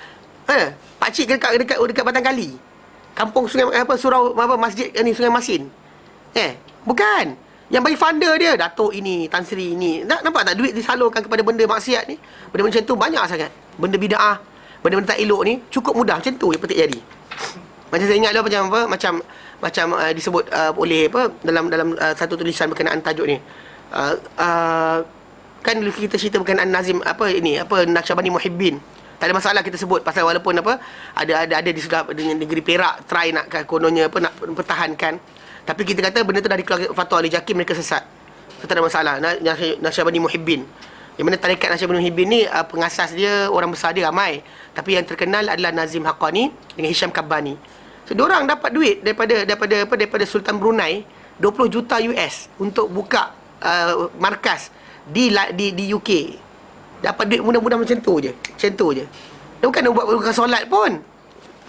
Pakcik dekat Batang Kali. Kampung Sungai surau masjid ni Sungai Masin. Bukan. Yang bagi funder dia Datuk ini, Tan Sri ini. Nampak tak duit disalurkan kepada benda maksiat ni? Benda macam tu banyak sangat. Benda bid'ah, benda-benda tak elok ni cukup mudah macam tu yang petik jadi. Macam saya ingat macam disebut oleh dalam satu tulisan berkenaan tajuk ni. Kan kita cerita berkenaan Nazim Naqsyabandi Muhibbin. Tak ada masalah kita sebut pasal walaupun ada di sudah dengan negeri Perak try nak kononnya nak pertahankan. Tapi kita kata benda tu dah dikeluarkan fatwa oleh JAKIM, mereka sesat. So, tak ada masalah. Naqsyabandi Muhibbin. Yang mana tarekat Naqsyabandi Muhibbin ni pengasas dia, orang besar dia ramai. Tapi yang terkenal adalah Nazim Haqqani dengan Hisham Kabbani. So, diorang dapat duit daripada Sultan Brunei 20 juta US untuk buka markas di UK. Dapat duit mudah-mudah macam tu je. Dia bukan solat pun.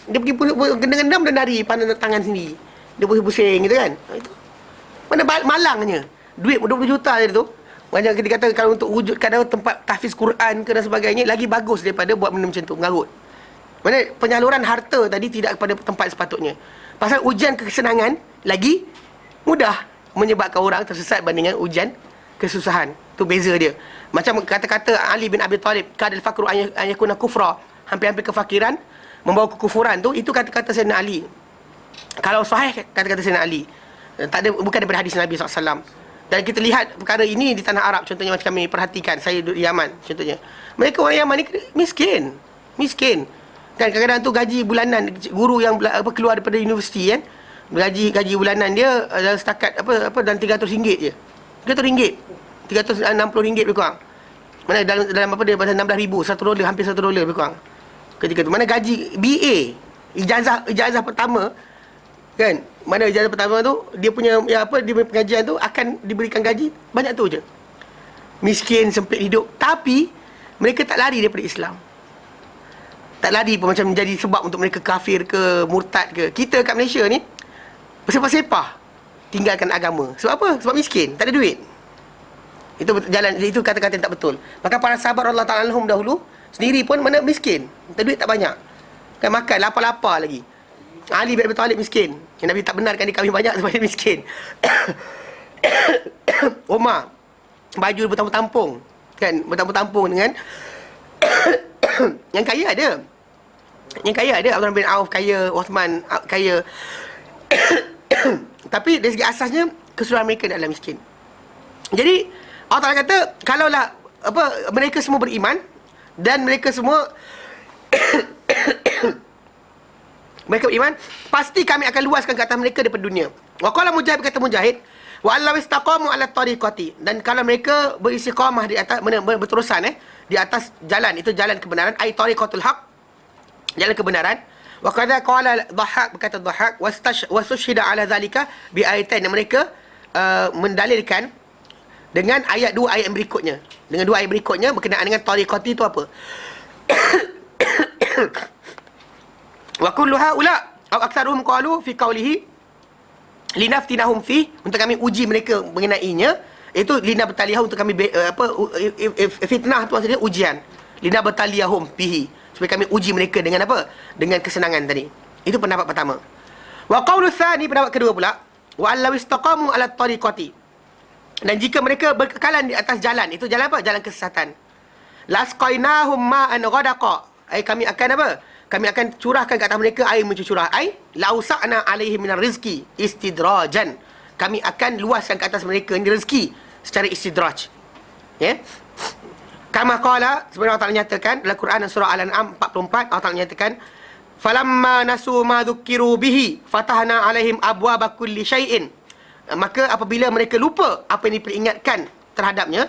Dia pergi dengan dam dan dari pandang tangan sendiri. Dia pusing gitu kan. Itu mana malangnya. Duit 20 juta je tu. Macam kita kata kalau untuk wujudkan tempat tahfiz Quran ke dan sebagainya, lagi bagus daripada buat benda macam tu, mengarut. Mana penyaluran harta tadi tidak kepada tempat sepatutnya. Pasal ujian kesenangan lagi mudah menyebabkan orang tersesat bandingkan ujian kesusahan. Tu beza dia. Macam kata-kata Ali bin Abi Talib, kadal fakru an yakuna kufra, hampir-hampir kefakiran membawa kekufuran tu, itu kata-kata Sayyidina Ali. Kalau sahih kata-kata Sayyidina Ali, bukan daripada hadis Nabi SAW. Dan kita lihat perkara ini di tanah Arab, contohnya macam kami perhatikan, saya duduk di Yaman contohnya. Mereka orang Yaman ni miskin. Kan kadang-kadang tu gaji bulanan guru yang keluar daripada universiti kan, gaji bulanan dia setakat dalam RM300 je. RM300, RM360 lebih kurang. Mana dalam dia pasal $16,000, $1, hampir $1 lebih kurang. Ketika tu mana gaji BA, ijazah pertama kan, mana ijazah pertama tu dia punya dia punya pengajian tu akan diberikan gaji banyak tu je. Miskin, sempit hidup, tapi mereka tak lari daripada Islam. Tak lari pun macam menjadi sebab untuk mereka kafir ke murtad ke. Kita kat Malaysia ni bersepah-sepah tinggalkan agama. Sebab apa? Sebab miskin, tak ada duit. Itu kata-kata yang tak betul. Maka para sahabat Allah Ta'ala anhum dahulu sendiri pun mana miskin, duit tak banyak. Kan makan lapar-lapar lagi. Ali bin Abi Talib miskin. Yang Nabi tak benarkan dia kahwin banyak sebab dia miskin. Umar baju bertampung-tampung kan, bertampung-tampung dengan yang kaya ada. Abdurrahman bin Auf kaya, Uthman kaya. Tapi dari segi asasnya keseluruhan mereka adalah miskin. Jadi Allah Ta'ala kata, kalaulah mereka semua beriman dan mereka semua mereka beriman, pasti kami akan luaskan ke atas mereka daripada dunia. Wa qala Mujahid, berkata Mujahid, wa allaw istaqamu ala tariqati, dan kalau mereka beristiqamah di atas berterusan di atas jalan, itu jalan kebenaran, ai tariqatul haq, jalan kebenaran. Wa qala Dhahhak, berkata Dhahhak, wastushhida ala zalika bi ayatain, mereka mendalilkan dengan dua ayat yang berikutnya. Dengan dua ayat berikutnya berkenaan dengan tariqati itu apa? Wa kullu haula aw aktsaruhum qalu fi qawlihi linaftinahum fi, untuk kami uji mereka mengenainya, itu linabtaliyahum, untuk kami fitnah tu maksudnya ujian, linabtaliyahum bihi, supaya kami uji mereka dengan apa? Dengan kesenangan tadi. Itu pendapat pertama. Wa qawlu tsani, pendapat kedua pula, wa allaw istaqamu ala tariqati, dan jika mereka berkekalan di atas jalan, itu jalan apa? Jalan kesesatan. Lasqainahum ma'an ghadaqa, kami akan apa? Kami akan curahkan ke atas mereka air mencucurah. Lausa'na alaihim minar rizki istidrajan, kami akan luaskan ke atas mereka ni rezeki secara istidraj. Ya. Kama qala, sebenarnya Allah Ta'ala nyatakan dalam Quran surah Al-An'am 44, Allah Ta'ala nyatakan, falamma nasu ma dzukiru bihi fatahna alaihim abwaaba kulli syai'in, maka apabila mereka lupa apa yang diperingatkan terhadapnya,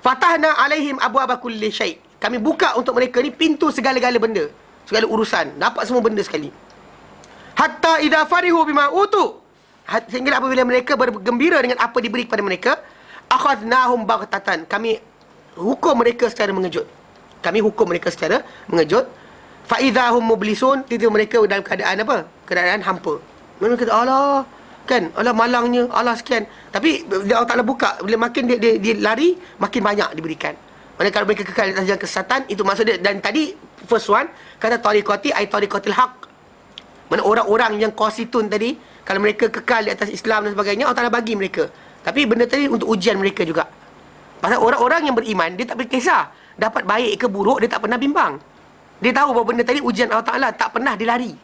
Fatahna alaihim abwaaba kulli syai'. Kami buka untuk mereka ni pintu segala-gala benda, segala urusan, dapat semua benda sekali. Hatta idza farihu bima utu, sehingga apabila mereka bergembira dengan apa diberi kepada mereka, akhadnahum baghtatan, kami hukum mereka secara mengejut. Kami hukum mereka secara mengejut. Fa idza hum mublisun, tiba mereka dalam keadaan apa? Keadaan hampa. Mereka kata, Allah, kan, Allah malangnya, Allah sekian. Tapi bila Allah Ta'ala buka, bila makin dia lari, makin banyak diberikan. Maksudnya kalau mereka kekal di atas jalan kesesatan, itu maksudnya. Dan tadi first one kata tariqati ay tariqatil haq. Mana orang-orang yang qasitun tadi, kalau mereka kekal di atas Islam dan sebagainya, Allah Ta'ala bagi mereka. Tapi benda tadi untuk ujian mereka juga. Pasal orang-orang yang beriman, dia tak berkisah dapat baik ke buruk, dia tak pernah bimbang. Dia tahu bahawa benda tadi ujian Allah Ta'ala, tak pernah dia lari.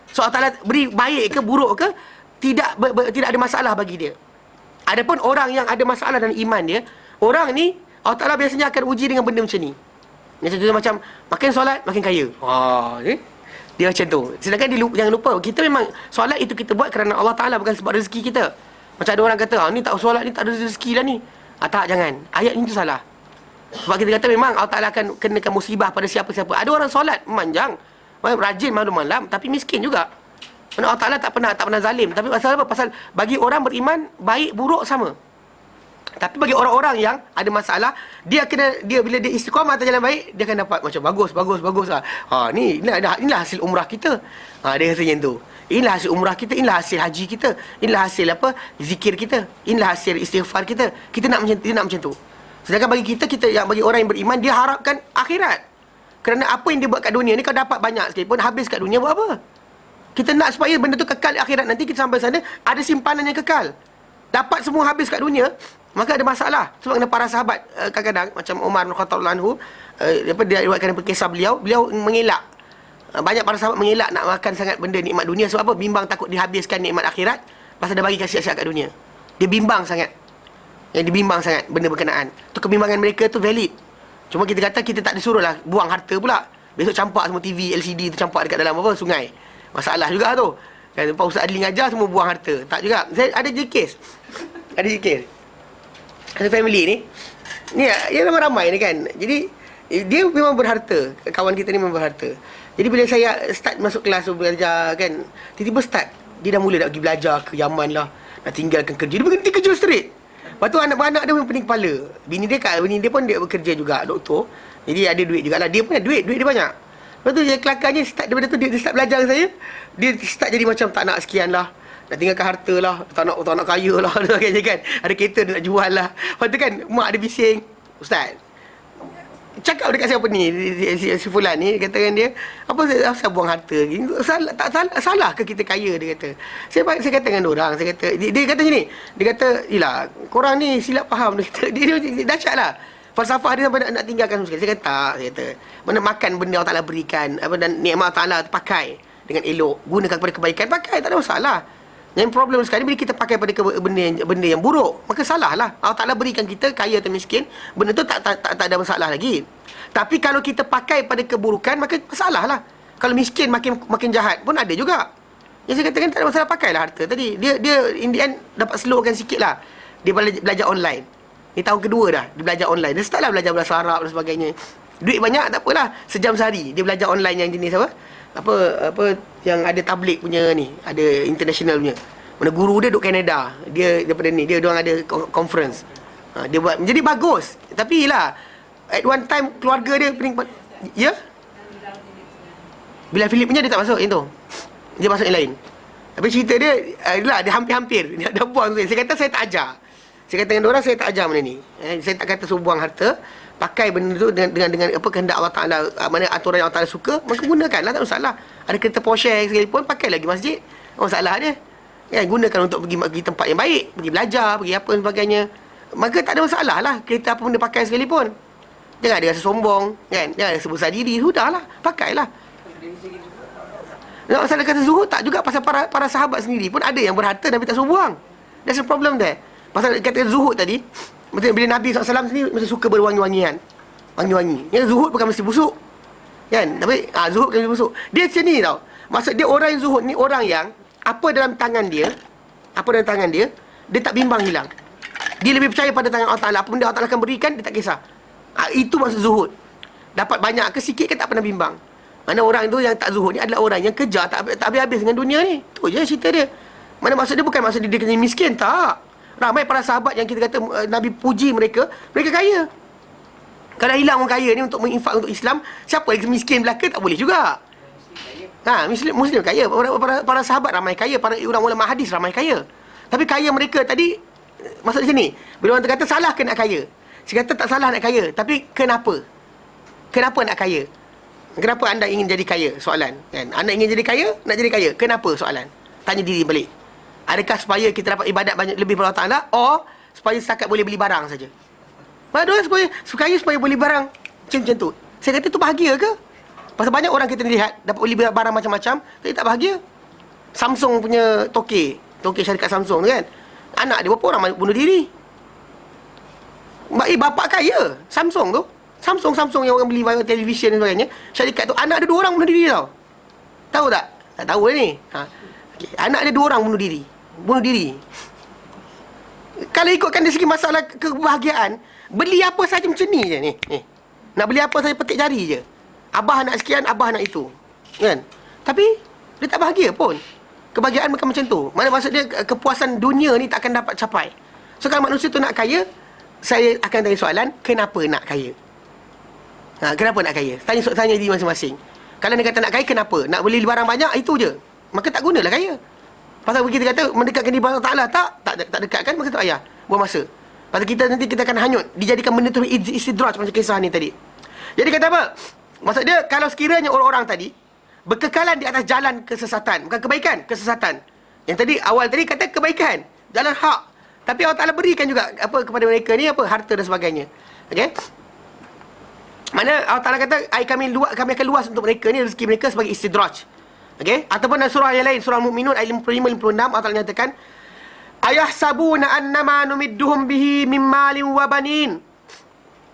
So Allah Ta'ala beri baik ke buruk ke, tidak ada masalah bagi dia. Adapun orang yang ada masalah dalam iman dia, orang ni Allah Ta'ala biasanya akan uji dengan benda macam ni. Contohnya macam makin solat, makin kaya. Dia macam tu. Sedangkan jangan lupa, kita memang solat itu kita buat kerana Allah Ta'ala, bukan sebab rezeki kita. Macam ada orang kata, ni tak solat ni tak ada rezeki lah ni. Tak, jangan. Ayat ni tu salah. Sebab kita kata memang Allah Ta'ala akan kenakan musibah pada siapa-siapa. Ada orang solat memanjang, rajin malam-malam, tapi miskin juga. Mana Allah Ta'ala tak pernah zalim. Tapi pasal apa? Pasal bagi orang beriman, baik buruk sama. Tapi bagi orang-orang yang ada masalah, dia bila dia istiqamah atas jalan baik, dia akan dapat macam bagus lah. Inilah hasil umrah kita. Dia kata macam tu. Inilah hasil umrah kita, inilah hasil haji kita, inilah hasil zikir kita, inilah hasil istighfar kita. Kita nak macam tu. Sedangkan bagi kita yang bagi orang yang beriman, dia harapkan akhirat. Kerana apa yang dia buat kat dunia ni, kalau dapat banyak sekalipun, habis kat dunia buat apa? Kita nak supaya benda tu kekal di akhirat. Nanti kita sampai sana, ada simpanan yang kekal. Dapat semua habis kat dunia, maka ada masalah. Sebab kena para sahabat kadang-kadang macam Umar bin Khattab anhu, dia riwayatkan daripada kisah beliau mengelak. Banyak para sahabat mengelak nak makan sangat benda nikmat dunia. Sebab apa? Bimbang takut dihabiskan nikmat akhirat pasal dah bagi kasih siap kat dunia. Dia bimbang sangat. Yang dibimbang sangat benda berkenaan. Tu kebimbangan mereka tu valid. Cuma kita kata kita tak disuruh lah buang harta pula. Besok campak semua TV LCD tu campak dekat dalam sungai. Masalah juga tu. Kan Pak Ustaz Adli ngajar semua buang harta. Tak juga. Saya ada je kes. Ada family ni. Ni yang ramai-ramai ni kan. Jadi dia memang berharta. Kawan kita ni memang berharta. Jadi bila saya start masuk kelas tu belajar kan, tiba-tiba start dia dah mula nak pergi belajar ke Yaman lah, nak tinggalkan kerja. Dia berhenti kerja straight. Lepas tu anak-anak dia pening kepala. Bini dia pun dia bekerja juga, doktor. Jadi ada duit jugalah. Dia pun ada duit dia banyak. Lepas tu dia kelakarnya start daripada tu dia start belajar dengan saya. Dia start jadi macam tak nak sekian lah, nak tinggalkan harta lah, tak nak kaya lah, kan. Ada kereta dia nak jual lah. Lepas tu kan mak dia bising, Ustaz, cakap dekat siapa ni, si Fulan ni, katakan dia, apa asal buang harta gini? Salah ke kita kaya, dia kata. Saya kata dengan orang, saya kata, dia kata macam ni, dia kata, yelah, korang ni silap faham, dia dahsyat lah. Falsafah dia sampai nak tinggalkan semua sekali. Saya kata tak, saya kata, mana makan benda Allah Ta'ala berikan, dan nikmat Allah Ta'ala pakai dengan elok, gunakan kepada kebaikan, pakai, tak ada masalah. Yang problem sekali bila kita pakai pada benda yang buruk, maka salah lah. Allah Ta'ala berikan kita kaya atau miskin, benda tu tak ada masalah lagi. Tapi kalau kita pakai pada keburukan, maka masalah lah. Kalau miskin makin jahat pun ada juga. Yang saya katakan tak ada masalah, pakailah harta tadi. Dia in the end dapat slowkan sikit lah. Dia belajar online. Ni tahun kedua dah dia belajar online. Dia startlah belajar bahasa Arab dan sebagainya. Duit banyak tak apalah, sejam sehari dia belajar online yang jenis apa yang ada tablik punya ni, ada international punya. Mana guru dia duduk Canada, dia daripada ni, dia orang ada conference. Dia buat jadi bagus. Tapi lah at one time keluarga dia pening ya. Bila Philip punya dia tak masuk yang tu. Dia masuk yang lain. Tapi cerita dia dia hampir-hampir dia dah buang. Saya kata saya tak ajar. Saya kata dengan orang, saya tak ajar benda ni. Saya tak kata suruh buang harta. Pakai benda tu dengan apa kehendak Allah Ta'ala, mana aturan yang Allah Ta'ala suka, maka gunakanlah, tak masalah. Ada kereta Porsche sekalipun, pakai lagi masjid. Tak masalah dia. Ya, gunakan untuk pergi tempat yang baik, pergi belajar, pergi apa sebagainya. Maka tak ada masalah lah. Kereta apa benda pakai sekalipun. Jangan ada rasa sombong, kan? Jangan rasa besar diri. Sudahlah, pakailah. Nak masalah kata zuhud tak juga, pasal para sahabat sendiri pun ada yang berharta tapi tak suruh buang. There's a problem there. Pasal kata zuhud tadi, bila Nabi SAW sendiri mesti suka berwangi-wangian. Wangi-wangi. Yang zuhud bukan mesti busuk. Kan? Tapi zuhud bukan mesti busuk. Dia macam ni tau. Maksud dia orang yang zuhud ni orang yang apa dalam tangan dia, dia tak bimbang hilang. Dia lebih percaya pada tangan Allah Ta'ala. Apa benda Allah Ta'ala akan berikan, dia tak kisah. Itu maksud zuhud. Dapat banyak ke sikit ke tak pernah bimbang. Mana orang tu yang tak zuhud ni adalah orang yang kejar tak habis-habis dengan dunia ni. Tu je cerita dia. Mana maksud dia bukan maksud dia kena miskin, tak. Ramai para sahabat yang kita kata Nabi puji mereka, mereka kaya. Kalau hilang orang kaya ni untuk menginfak untuk Islam, siapa yang miskin belaka tak boleh juga. Muslim kaya. Para sahabat ramai kaya, para ulama hadis ramai kaya. Tapi kaya mereka tadi, maksud di sini, bila orang kata salah ke nak kaya? Saya kata tak salah nak kaya, tapi kenapa? Kenapa nak kaya? Kenapa anda ingin jadi kaya? Soalan kan? Anda ingin jadi kaya, nak jadi kaya. Kenapa soalan? Tanya diri balik. Adakah supaya kita dapat ibadat banyak lebih pada Allah Ta'ala, or supaya setakat boleh beli barang saja? Mana supaya boleh barang macam tu. Saya kata tu bahagia ke? Pasal banyak orang kita lihat dapat beli barang macam-macam, tapi tak bahagia. Samsung punya toke syarikat Samsung tu kan, anak dia berapa orang bunuh diri. Bapak kaya Samsung tu, Samsung yang orang beli televisyen dan sebagainya, syarikat tu anak dia 2 orang bunuh diri tau. Tahu tak? Tak tahu ni. Okay. Anak dia 2 orang bunuh diri. Kalau ikutkan dari segi masalah kebahagiaan, beli apa saja macam ni je ni. Nak beli apa saja petik jari je. Abah nak sekian, abah nak itu. Kan? Tapi dia tak bahagia pun. Kebahagiaan bukan macam tu. Mana maksud dia, kepuasan dunia ni tak akan dapat capai. So kalau manusia tu nak kaya, saya akan tanya soalan, kenapa nak kaya? Kenapa nak kaya? Tanya diri masing-masing. Kalau dia kata nak kaya, kenapa? Nak beli barang banyak, itu je. Maka tak gunalah kaya. Pasal kita kata mendekatkan diri Allah Ta'ala, tak dekatkan, maka tak payah buang masa. Pasal nanti kita akan hanyut, dijadikan benda tu istidraj macam kisah ni tadi. Jadi kata apa? Maksud dia, kalau sekiranya orang-orang tadi berkekalan di atas jalan kesesatan, bukan kebaikan, kesesatan. Yang tadi awal tadi kata kebaikan, jalan hak. Tapi Allah Ta'ala berikan juga kepada mereka ni harta dan sebagainya. Okey? Mana Allah Ta'ala kata kami akan luas untuk mereka ni rezeki mereka sebagai istidraj. Okey? Ataupun dalam surah yang lain, surah Al-Mu'minun ayat 55-56, Allah Ta'ala nyatakan, ayahsabuna annama numidduhum bihi min malin wa banin.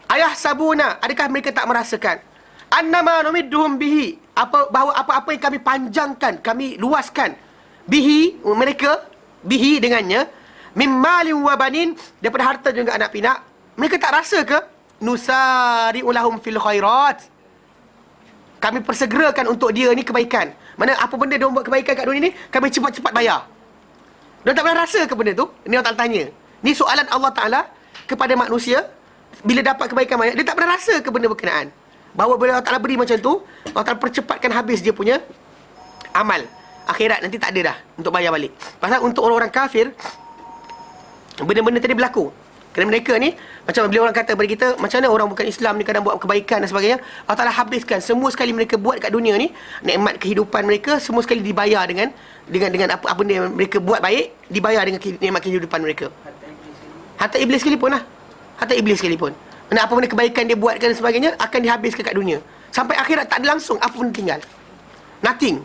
Ayahsabuna, adakah mereka tak merasakan annama numidduhum bihi, bahawa apa-apa yang kami panjangkan, kami luaskan, bihi, mereka, bihi dengannya, min malin wa banin, daripada harta juga anak pinak. Mereka tak rasa ke? Nusari'u lahum fil khairat, kami persegerakan untuk dia ni kebaikan. Mana apa benda dia buat kebaikan kat dunia ni, kami cepat-cepat bayar. Dia tak pernah rasa ke benda tu? Ini Allah Ta'ala tanya. Ni soalan Allah Ta'ala kepada manusia. Bila dapat kebaikan banyak, dia tak pernah rasa ke benda berkenaan. Bahawa bila Allah Ta'ala beri macam tu, Allah Ta'ala percepatkan habis dia punya amal. Akhirat nanti tak ada dah untuk bayar balik. Pasal untuk orang-orang kafir, benda-benda tadi berlaku. Kerana mereka ni, macam bila orang kata kepada kita, macam mana orang bukan Islam ni kadang buat kebaikan dan sebagainya, Allah Ta'ala habiskan semua sekali mereka buat kat dunia ni, nikmat kehidupan mereka semua sekali dibayar dengan apa benda yang mereka buat baik, dibayar dengan nikmat kehidupan mereka. Hatta iblis sekalipun lah. Hatta iblis sekalipun. Mana apa benda kebaikan dia buatkan dan sebagainya akan dihabiskan kat dunia. Sampai akhirat tak ada langsung apa pun tinggal. Nothing.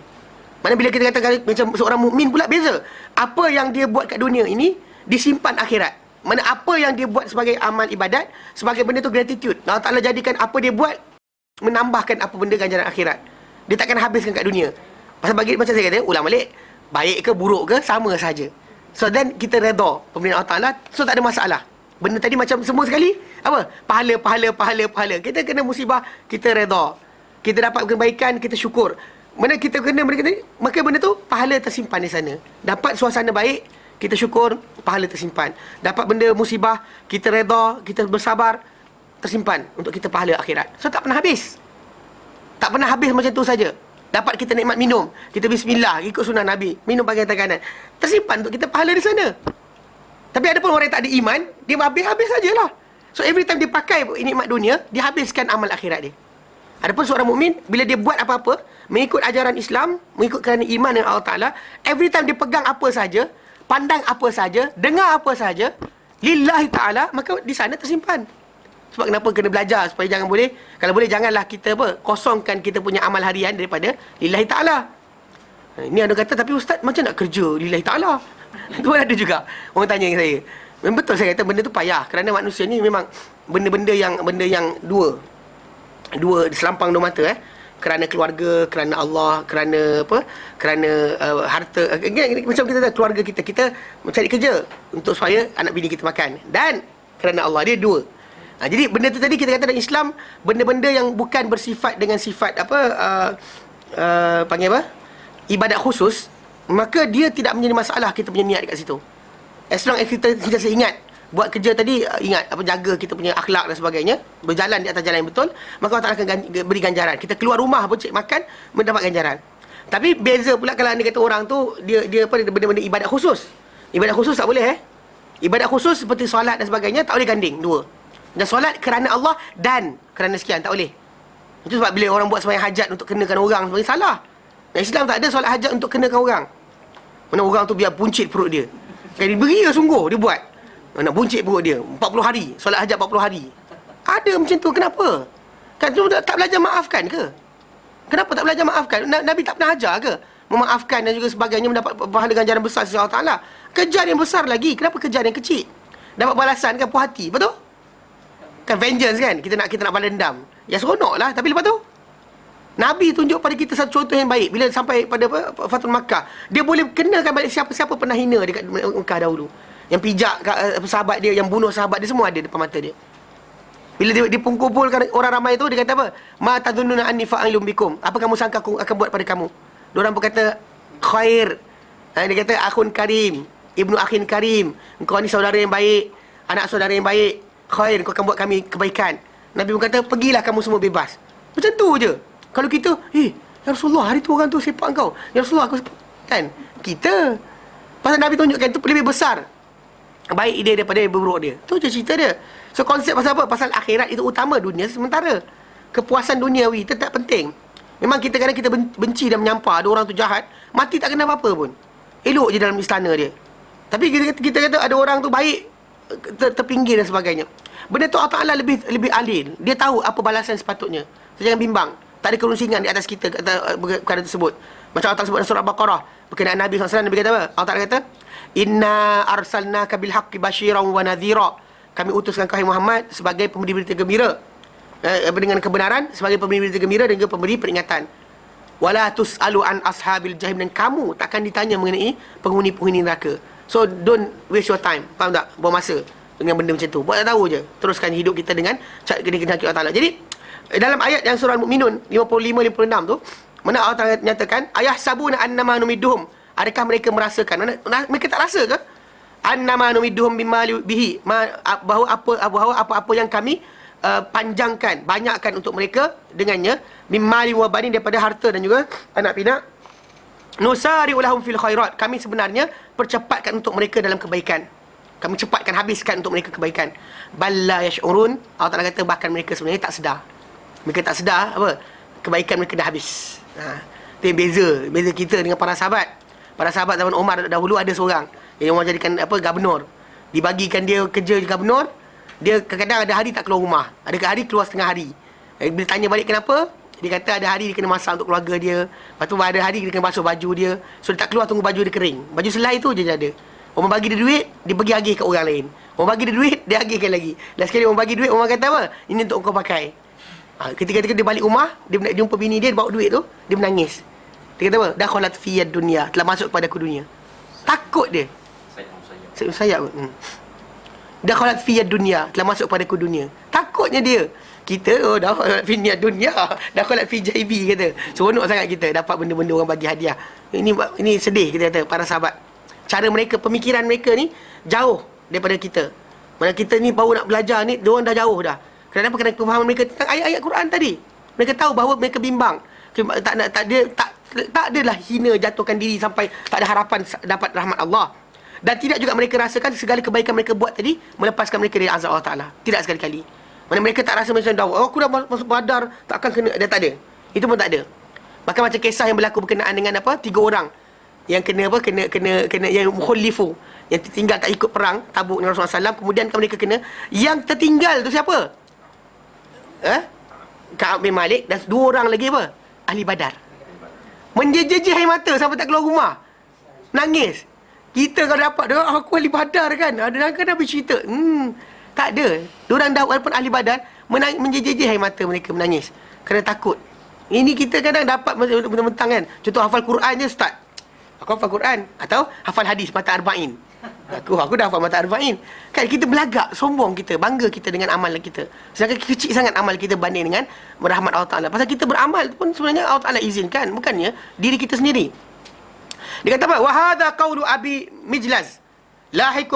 Mana bila kita kata macam seorang mukmin pula beza. Apa yang dia buat kat dunia ini disimpan akhirat. Mana apa yang dia buat sebagai amal ibadat, sebagai benda tu gratitude. Allah Ta'ala jadikan apa dia buat menambahkan apa benda ganjaran akhirat. Dia takkan habiskan kat dunia. Pasal bagi macam saya kata, ulang balik, baik ke buruk ke sama saja. So then kita redha pemberian Allah Ta'ala, so tak ada masalah. Benda tadi macam semua sekali apa? Pahala. Kita kena musibah, kita redha. Kita dapat kebaikan, kita syukur. Mana kita kena benda ni, maka benda tu pahala tersimpan di sana. Dapat suasana baik, kita syukur, pahala tersimpan. Dapat benda musibah, kita redha, kita bersabar, tersimpan untuk kita pahala akhirat. So tak pernah habis. Tak pernah habis macam tu saja. Dapat kita nikmat minum, kita bismillah, ikut sunnah Nabi, minum bagian kanan. Tersimpan untuk kita pahala di sana. Tapi ada pun orang yang tak ada iman, dia habis sajalah. So every time dia pakai nikmat dunia, dia habiskan amal akhirat dia. Adapun seorang mukmin, bila dia buat apa-apa mengikut ajaran Islam, mengikut kerana iman dengan Allah Ta'ala, every time dia pegang apa saja, pandang apa saja, dengar apa saja, lillahi ta'ala, maka di sana tersimpan. Sebab kenapa kena belajar, supaya jangan boleh, kalau boleh janganlah kita kosongkan kita punya amal harian daripada lillahi ta'ala. Ini ada kata, tapi ustaz macam nak kerja lillahi ta'ala? Itu pun ada juga orang tanya dengan saya. Memang betul saya kata benda tu payah, kerana manusia ni memang benda yang dua selampang dua mata. kerana keluarga, kerana Allah, kerana apa? Kerana harta. Macam kita tahu keluarga kita mencari kerja untuk supaya anak bini kita makan. Dan kerana Allah, dia dua. Jadi benda tu tadi kita kata dalam Islam, benda-benda yang bukan bersifat dengan sifat apa panggil apa? Ibadat khusus, maka dia tidak menjadi masalah kita punya niat dekat situ. As long as kita ingat buat kerja tadi, ingat apa, jaga kita punya akhlak dan sebagainya, berjalan di atas jalan yang betul, maka Allah Ta'ala akan beri ganjaran. Kita keluar rumah pun cek makan, mendapat ganjaran. Tapi beza pula kalau anda kata orang tu dia apa, benda-benda ibadat khusus. Ibadat khusus tak boleh Ibadat khusus seperti solat dan sebagainya tak boleh ganding dua. Dan solat kerana Allah dan kerana sekian tak boleh. Itu sebab bila orang buat sembahyang hajat untuk kenakan orang, sebenarnya salah. Dan Islam tak ada solat hajat untuk kenakan orang. Mana orang tu biar buncit perut dia. Kan dia beria sungguh dia buat. Nak buncit perut dia 40 hari, solat hajat 40 hari. Ada macam tu, kenapa? Kan tu tak belajar maafkan ke? Kenapa tak belajar maafkan? Nabi tak pernah ajar ke? Memaafkan dan juga sebagainya, mendapat pahala ganjaran besar sisi Allah Ta'ala. Kejar yang besar lagi, kenapa kejar yang kecil? Dapat balasan kan, puas hati, betul? Kan vengeance kan, kita nak balas dendam. Ya seronok lah, tapi lepas tu Nabi tunjuk pada kita satu contoh yang baik. Bila sampai pada Fathul Makkah, dia boleh kenakan balik siapa-siapa pernah hina dekat Makkah dahulu. Yang pijak sahabat dia, yang bunuh sahabat dia, semua ada depan mata dia. Bila dia kumpulkan orang ramai tu, dia kata apa? Ma tadhunnuna anni fa'ilum bikum. Apa kamu sangka aku akan buat pada kamu? Diorang pun kata khair. Dia kata akhun karim, ibnu akhin karim. Engkau ni saudara yang baik, anak saudara yang baik. Khair, kau akan buat kami kebaikan. Nabi pun kata, pergilah kamu semua bebas. Macam tu je. Kalau kita, ya Rasulullah, hari tu orang tu sepak kau. Ya Rasulullah, aku kan? Kita. Pasal Nabi tunjukkan tu lebih besar baik dia daripada buruk dia. Tu je cerita dia. So konsep pasal apa? Pasal akhirat itu utama, dunia sementara. Kepuasan duniawi itu tak penting. Memang kita kadang kita benci dan menyampah ada orang tu jahat, mati tak kena apa-apa pun. Elok je dalam istana dia. Tapi kita kata ada orang tu baik, terpinggir dan sebagainya. Benda tu Allah Ta'ala lebih adil. Dia tahu apa balasan sepatutnya. So jangan bimbang. Tak ada kerusingan di atas kita kata perkara tersebut. Macam Allah Ta'ala sebut dalam surah Al-Baqarah berkenaan Nabi SAW, Nabi kata apa? Allah Ta'ala kata, Inna arsalnaka bil haqqi basyiran wa nadhira. Kami utuskan kau Muhammad sebagai pemberi berita gembira, dengan kebenaran, sebagai pemberi berita gembira dan juga pemberi peringatan. Wala tus'alu an ashabil jahim, dan kamu takkan ditanya mengenai penghuni-penghuni neraka. So don't waste your time. Faham tak? Buang masa dengan benda macam tu. Buat tak tahu je. Teruskan hidup kita dengan cara kehendak Allah Ta'ala. Jadi dalam ayat yang surah Al-Mu'minun 55-56 tu, mana Allah Ta'ala nyatakan, ayah sabuna annama numiduhum. Adakah mereka merasakan? Mereka tak rasa ke? Annama numiduhum bihi, bahawa apa-apa yang kami panjangkan, banyakkan untuk mereka dengannya, mimali wa banin, daripada harta dan juga anak pinak. Nusari'u lahum fil khairat, kami sebenarnya percepatkan untuk mereka dalam kebaikan. Kami cepatkan, habiskan untuk mereka kebaikan. Balla yash'urun, Allah Ta'ala kata bahkan mereka sebenarnya tak sedar. Mereka tak sedar apa? Kebaikan mereka dah habis. Itu yang beza kita dengan para sahabat. Para sahabat zaman Umar dahulu ada seorang yang orang jadikan apa, gubernur. Dibagikan dia kerja gubernur, dia kadang-kadang ada hari tak keluar rumah, ada hari keluar setengah hari. Bila tanya balik kenapa, dia kata ada hari dia kena masak untuk keluarga dia, lepas tu ada hari dia kena basuh baju dia. So dia tak keluar, tunggu baju dia kering. Baju selai tu je dia ada. Orang bagi dia duit, dia pergi agih kat orang lain. Orang bagi dia duit, dia agihkan lagi. Dan sekali orang bagi duit, orang kata apa? Ini untuk kau pakai. Ketika dia balik rumah, dia jumpa bini dia bawa duit tu, dia menangis. Dia kata apa? Dakhalat fiyad dunia, telah masuk kepada aku dunia. Takut dia. Saya dakhalat fiyad dunia, telah masuk kepada aku dunia. Takutnya dia. Kita dakhalat fiyad dunia, dakhalat fi jaibi kata. Seronok sangat kita dapat benda-benda orang bagi hadiah. Ini sedih kita kata para sahabat. Cara mereka, pemikiran mereka ni jauh daripada kita. Mana kita ni baru nak belajar ni, diorang dah jauh dah. Kenapa? Kerana pemahaman mereka tentang ayat-ayat Quran tadi. Mereka tahu bahawa mereka bimbang. Tak adalah hina jatuhkan diri sampai tak ada harapan dapat rahmat Allah. Dan tidak juga mereka rasakan segala kebaikan mereka buat tadi melepaskan mereka dari azab Allah Ta'ala. Tidak sekali-kali. Mana mereka tak rasa macam aku dah masuk badar, takkan kena. Dia tak ada. Itu pun tak ada. Bahkan macam kisah yang berlaku berkenaan dengan apa? 3 orang yang kena apa? Kena yang mukhallifu, yang tertinggal tak ikut perang Tabuk dengan Rasulullah SAW. Kemudian mereka kena, yang tertinggal tu siapa? Ka'ab bin Malik, dan 2 orang lagi apa? Ahli Badar. Menjejeh air mata sampai tak keluar rumah. Nangis. Kita kalau dapat dia, aku ahli Badar kan. Ada kan Nabi cerita. Tak ada. Diorang dah walaupun ahli Badar, menjejeh air mata mereka menangis. Kerana takut. Ini kita kadang dapat mentang-mentang kan. Contoh hafal Quran je Ustaz. Aku hafal Quran. Atau hafal hadis, mata arba'in. Aku dah hafal mata arba'in. Kan kita belagak, sombong kita, bangga kita dengan amalan kita. Sedangkan kecil sangat amal kita banding dengan rahmat Allah Ta'ala. Pasal kita beramal pun sebenarnya Allah Ta'ala izinkan. Bukannya diri kita sendiri. Dia kata apa? Wahada qawlu Abi Mijlaz. Lahik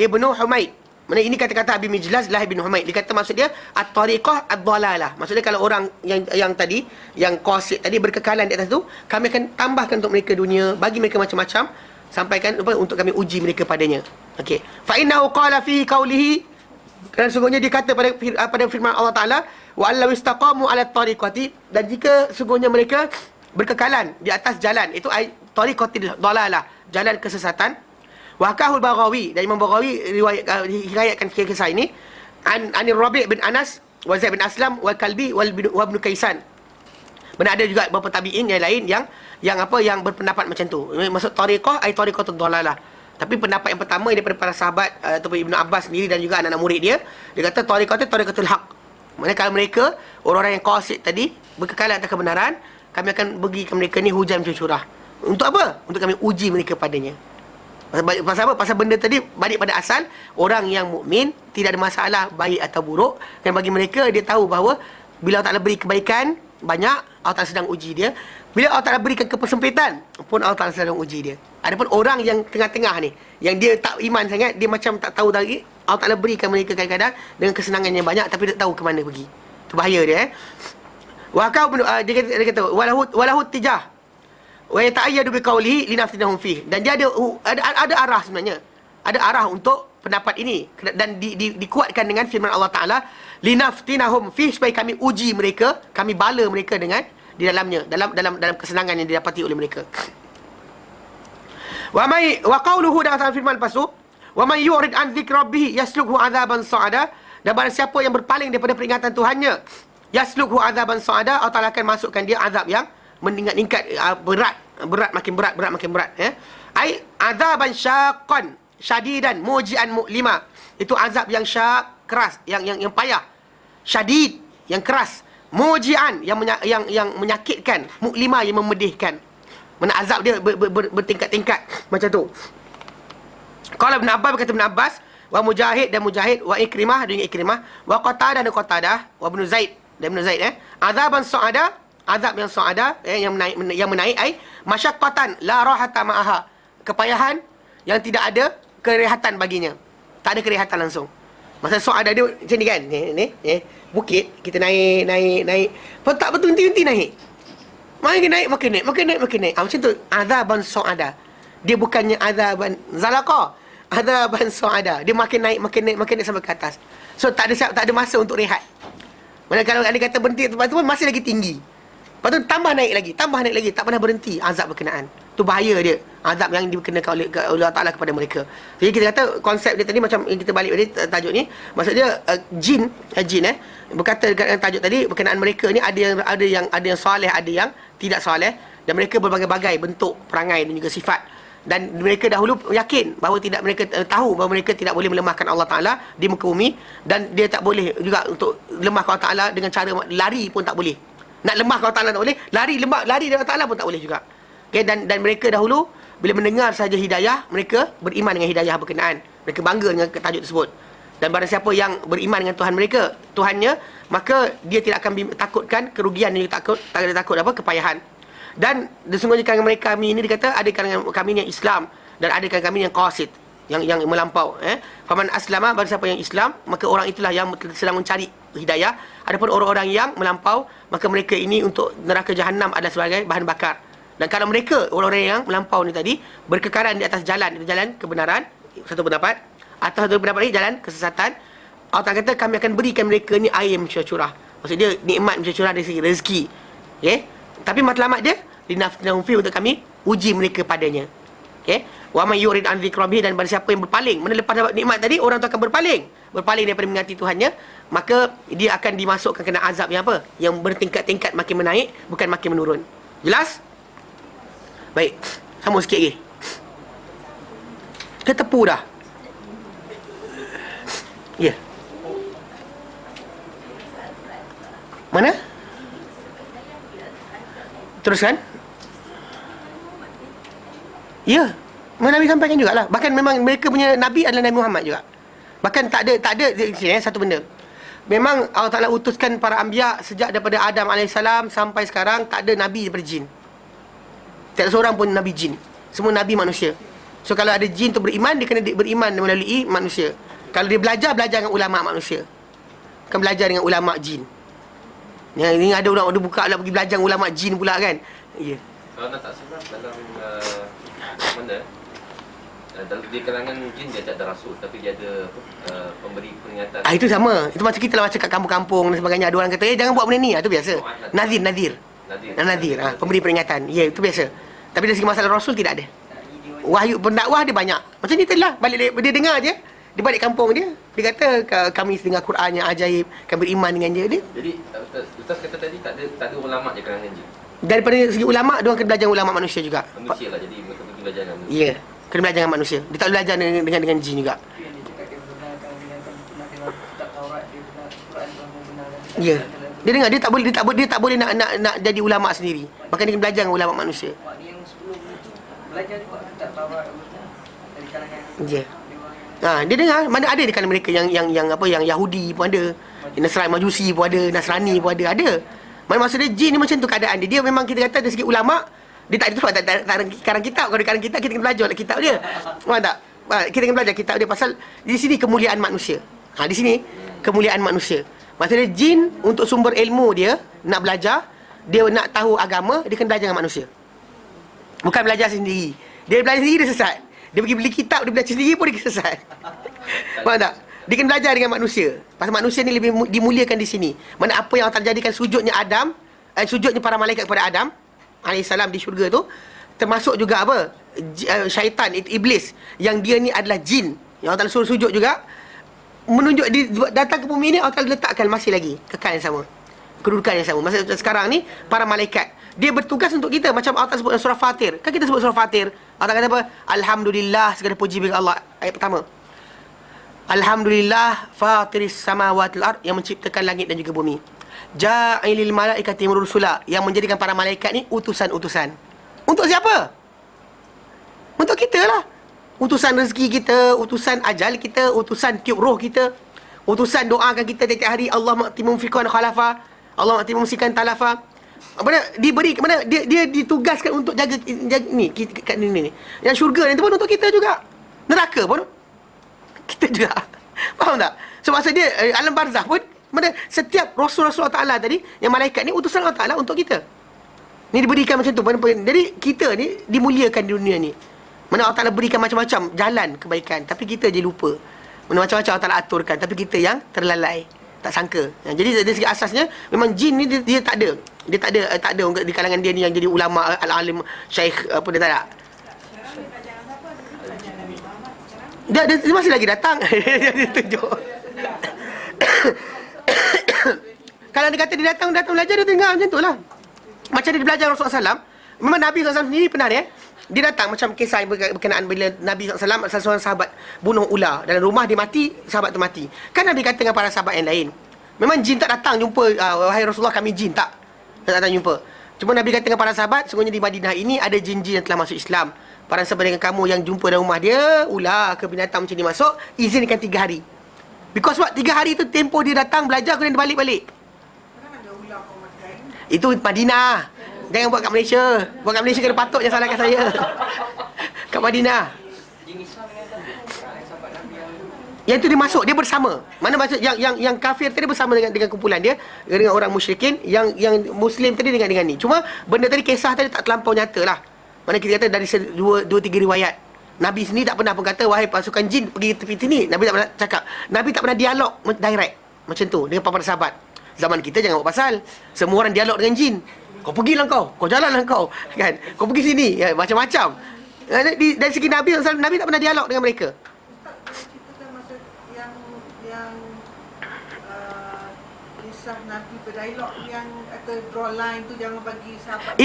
Ibnu Humaid. Mana ini kata-kata Abi Mijlaz Lahik bin Humaid. Dia kata maksud dia at-tariqah ad-dhalalah. Maksudnya kalau orang yang tadi, yang qasid tadi berkekalan di atas tu, kami akan tambahkan untuk mereka dunia, bagi mereka macam-macam, sampaikan untuk kami uji mereka padanya. Okey. Fa innahu qala fi qawlihi, kerana sungguhnya dia kata pada firman Allah Taala, wa allaw istaqamu ala tariqati, dan jika sungguhnya mereka berkekalan di atas jalan, itu tariqatil dhalalah, jalan kesesatan. Wakahul Baghawi, dan Imam Baghawi riwayatkan kisah ini Anir Rabi' bin Anas wa Zaid bin Aslam wa Kalbi wa Ibn Kaisan. Benar ada juga beberapa tabi'in yang lain yang berpendapat macam tu. Maksud tariqah ay tariqatul dhalalah. Tapi pendapat yang pertama daripada para sahabat ataupun Ibnu Abbas sendiri dan juga anak-anak murid dia kata tariqah tu tariqatul haq. Maksudnya kalau mereka orang-orang yang qasid tadi berkekalan atas kebenaran, kami akan berikan mereka ni hujan curah. Untuk apa? Untuk kami uji mereka padanya. Pasal apa? Pasal benda tadi balik pada asal, orang yang mukmin tidak ada masalah baik atau buruk, dan bagi mereka dia tahu bahawa bila Allah Ta'ala beri kebaikan banyak, Allah Ta'ala sedang uji dia. Bila Allah Ta'ala berikan kesempitan pun Allah Ta'ala sedang uji dia. Adapun orang yang tengah-tengah ni, yang dia tak iman sangat, dia macam tak tahu lagi, Allah Ta'ala berikan mereka kadang-kadang dengan kesenangan yang banyak tapi tak tahu ke mana pergi. Itu bahaya dia. Wa kau dia kata walahu tijah wa yata'ayyadu biqaulihi linaftinahum fih, dan dia ada arah sebenarnya, ada arah untuk pendapat ini, dan dikuatkan dengan firman Allah Taala linaftinahum fih, supaya kami uji mereka, kami bala mereka dengan di dalamnya, dalam kesenangan yang didapati oleh mereka. Wa qauluhu, dan firman lepas tu, wa may yurid an dzikri rabbih yaslukhu adzaban sa'ada, dan barang siapa yang berpaling daripada peringatan Tuhannya, yaslukhu adzaban sa'ada, Allah Taala akan masukkan dia azab yang meningkat, berat makin berat ai azaban syaqqan syadidan mujian mu'lima, itu azab yang syak, keras, yang payah, syadid yang keras, mujian yang menyakitkan, mu'lima yang memedihkan. Mana azab dia bertingkat-tingkat macam tu. Qala Ibn Abbas, berkata Ibn Abbas, wa Mujahid wa Ikrimah dan Ikrimah, wa Qatadah dan Qatadah, wa Ibn Zaid dan Ibn Zaid, azaban sa'ada, azab yang sa'ada, yang menaik ai masyaqqatan la rahata ma'aha, kepayahan yang tidak ada kerehatan baginya, tak ada kerehatan langsung. Masa sa'ada dia macam ni kan, ni bukit kita naik tak berhenti naik, makin naik macam tu. Azaban sa'ada, dia bukannya azaban zalaqa, azaban sa'ada, dia makin naik sampai ke atas. So tak ada masa untuk rehat. Mana kalau ada kata berhenti tempat tu pun masih lagi tinggi. Lepas tu tambah naik lagi, tak pernah berhenti azab berkenaan. Tu bahaya dia, azab yang dikenakan oleh Allah Ta'ala kepada mereka. Jadi kita kata konsep dia tadi macam yang kita balik tadi tajuk ni, maksud dia jin berkata dengan tajuk tadi berkenaan mereka ni ada yang soleh, ada yang tidak soleh, dan mereka berbagai-bagai bentuk perangai dan juga sifat. Dan mereka dahulu yakin bahawa mereka tahu bahawa mereka tidak boleh melemahkan Allah Ta'ala di muka bumi, dan dia tak boleh juga untuk lemahkan Allah Ta'ala dengan cara lari pun tak boleh. Nak lemah Allah Ta'ala tak boleh, lari dari Allah Ta'ala pun tak boleh juga. Okay, dan mereka dahulu bila mendengar saja hidayah, mereka beriman dengan hidayah berkenaan. Mereka bangga dengan tajuk tersebut. Dan barang siapa yang beriman dengan Tuhan mereka, Tuhannya, maka dia tidak akan takutkan kerugian, dia tak ada takut kepayahan. Dan sesungguhnya kalangan kami ini, dikata ada kalangan kami yang Islam dan ada kalangan kami yang qasid, yang melampau. Faman aslama, barang siapa yang Islam, maka orang itulah yang sedang mencari hidayah. Adapun orang-orang yang melampau, maka mereka ini untuk neraka jahanam adalah sebagai bahan bakar. Dan kalau mereka, orang-orang yang melampau ni tadi, berkekalan di atas jalan, itu jalan kebenaran, satu pendapat, atau satu pendapat lagi jalan kesesatan, Allah kata kami akan berikan mereka ni air curah. Maksud dia nikmat curah dari segi rezeki. Okay? Tapi matlamat dia linaftinahum fi, untuk kami uji mereka padanya. Okey, wa may yurid an dzikrabih, dan barang siapa yang berpaling, mana lepas dapat nikmat tadi, orang tu akan berpaling daripada mengingati Tuhannya, maka dia akan dimasukkan kena azab yang apa? Yang bertingkat-tingkat, makin menaik bukan makin menurun. Jelas? Baik, sambung sikit lagi. Kita tepu dah. Ya. Mana? Teruskan. Ya, Nabi sampaikan jugalah. Bahkan memang mereka punya Nabi adalah Nabi Muhammad juga. Bahkan tak ada di sini satu benda. Memang Allah Ta'ala utuskan para anbiya sejak daripada Adam AS sampai sekarang, tak ada Nabi daripada jin. Tak ada seorang pun Nabi jin. Semua Nabi manusia. So kalau ada jin tu beriman, dia kena beriman melalui manusia. Kalau dia belajar dengan ulama manusia. Bukan belajar dengan ulama jin. Yang ini ada orang dia buka lah pergi belajar dengan ulama jin pula kan. Ya. Kalau nak tak salah dalam mana di kalangan jin dia tak ada rasul, tapi dia ada pemberi peringatan. Itu sama. Itu macam kita lah macam kat kampung-kampung dan sebagainya. Ada orang kata, jangan buat benda ni. Itu biasa. Nadir. Pemberi peringatan. Ya, itu biasa. Tapi dari segi masalah rasul tidak ada. Wahyu pendakwah dia banyak. Macam ni tadi lah. Balik dia dengar je. Dia balik kampung dia. Dia kata kami dengar Quran yang ajaib, kami beriman dengan dia. Jadi Ustaz kata tadi tak ada ulama je kalangan jin. Daripada segi ulama, dia orang kena belajar dengan ulama manusia juga. Manusia lah, jadi mereka pergi belajar dengan manusia. Ya, kena belajar dengan manusia. Dia tak boleh belajar dengan jin juga. Ya. Dia dengar, dia tak boleh nak jadi ulama sendiri. Bahkan dia kena belajar dengan ulama manusia. Ya. Dia dengar, mana ada di kalangan mereka yang Yahudi pun ada, Nasrani Majusi pun ada, Nasrani pun ada. Mana maksud dia jin ni macam tu keadaan dia. Dia memang kita kata dari segi ulama, dia tak ada sebab tak karang kitab. Kalau di karang kitab kita kena belajar kitab dia. Faham tak? Kita kena belajar kitab dia pasal di sini kemuliaan manusia. Di sini kemuliaan manusia. Maksudnya jin untuk sumber ilmu dia nak belajar, dia nak tahu agama, dia kena belajar dengan manusia. Bukan belajar sendiri. Dia belajar sendiri dia sesat. Dia pergi beli kitab, dia belajar sendiri pun dia sesat. Faham tak? Dia kena belajar dengan manusia. Pasal manusia ni lebih dimuliakan di sini. Mana apa yang Allah jadikan sujudnya Adam, sujudnya para malaikat kepada Adam alaihissalam di syurga tu, termasuk juga apa? Syaitan, itu iblis, yang dia ni adalah jin. Yang Allah suruh sujud juga. Menunjuk datang ke bumi ni, Allah letakkan masih lagi kekal yang sama. Kedudukan yang sama. Masa sekarang ni para malaikat, dia bertugas untuk kita. Macam Allah sebut dalam surah Fatir. Kan kita sebut surah Fatir, Allah kata apa? Alhamdulillah, segala puji bagi Allah. Ayat pertama, Alhamdulillah fatiris samawati wal ard, yang menciptakan langit dan juga bumi. Ja'ilil malaikati rusula, yang menjadikan para malaikat ni utusan-utusan. Untuk siapa? Untuk kita lah. Utusan rezeki kita, utusan ajal kita, utusan tiup roh kita, utusan doakan kita tiap hari, Allah ma'timum fiqhan khalafa, Allah ma'timum sikan talafa. Mana diberi, mana dia ditugaskan untuk jaga ni kat ni. Yang syurga ni tu pun untuk kita juga. Neraka pun kita juga. Faham tak? So maksud dia alam barzakh pun, mana setiap Rasul-Rasul Allah Ta'ala tadi, yang malaikat ni utusan Allah Ta'ala untuk kita. Ni diberikan macam tu. Jadi kita ni dimuliakan di dunia ni. Mana Allah Ta'ala berikan macam-macam jalan kebaikan, tapi kita je lupa. Mana macam-macam Allah Ta'ala aturkan, tapi kita yang terlalai, tak sangka. Jadi dari segi asasnya memang jin ni dia tak ada. Dia tak ada di kalangan dia ni yang jadi ulama, al-alim, syaikh apa, dia tak ada. Dia masih lagi datang. Dia tunjuk. Kalau dia kata dia datang belajar, dia tinggal macam tu lah. Macam dia belajar Rasulullah SAW. Memang Nabi SAW sendiri pernah dia datang macam kisah berkenaan bila Nabi SAW, salah seorang sahabat bunuh ular dalam rumah, dia mati, sahabat tu mati. Kan Nabi kata dengan para sahabat yang lain, memang jin tak datang jumpa, wahai Rasulullah kami jin, tak datang jumpa. Cuma Nabi kata dengan para sahabat, sungguhnya di Madinah ini ada jin-jin yang telah masuk Islam. Para sahabat dengan kamu yang jumpa dalam rumah dia, ular ke binatang macam ni masuk, izinkan 3 hari. Because what? 3 hari tu tempoh dia datang belajar, kemudian dia balik-balik. Itu Madinah. Jangan buat kat Malaysia. Buat kat Malaysia kena patut, jangan salahkan saya. Kat Madinah. Yang tu dia masuk, dia bersama. Mana maksud yang kafir tadi bersama dengan kumpulan dia, dengan orang musyrikin, yang muslim tadi dengan ni. Cuma benda tadi, kisah tadi tak terlampau nyata lah. Mana kita kata dari 2-3 riwayat. Nabi sendiri tak pernah pun kata, wahai pasukan jin pergi tepi sini. Nabi tak pernah cakap. Nabi tak pernah dialog direct macam tu dengan para sahabat. Zaman kita jangan buat pasal. Semua orang dialog dengan jin. Kau pergilah kau jalanlah kau, kan? Kau pergi sini, ya, macam-macam. Dari segi Nabi tak pernah dialog dengan mereka. Kisah Nabi berdialog yang atau draw line tu jangan bagi sahabat.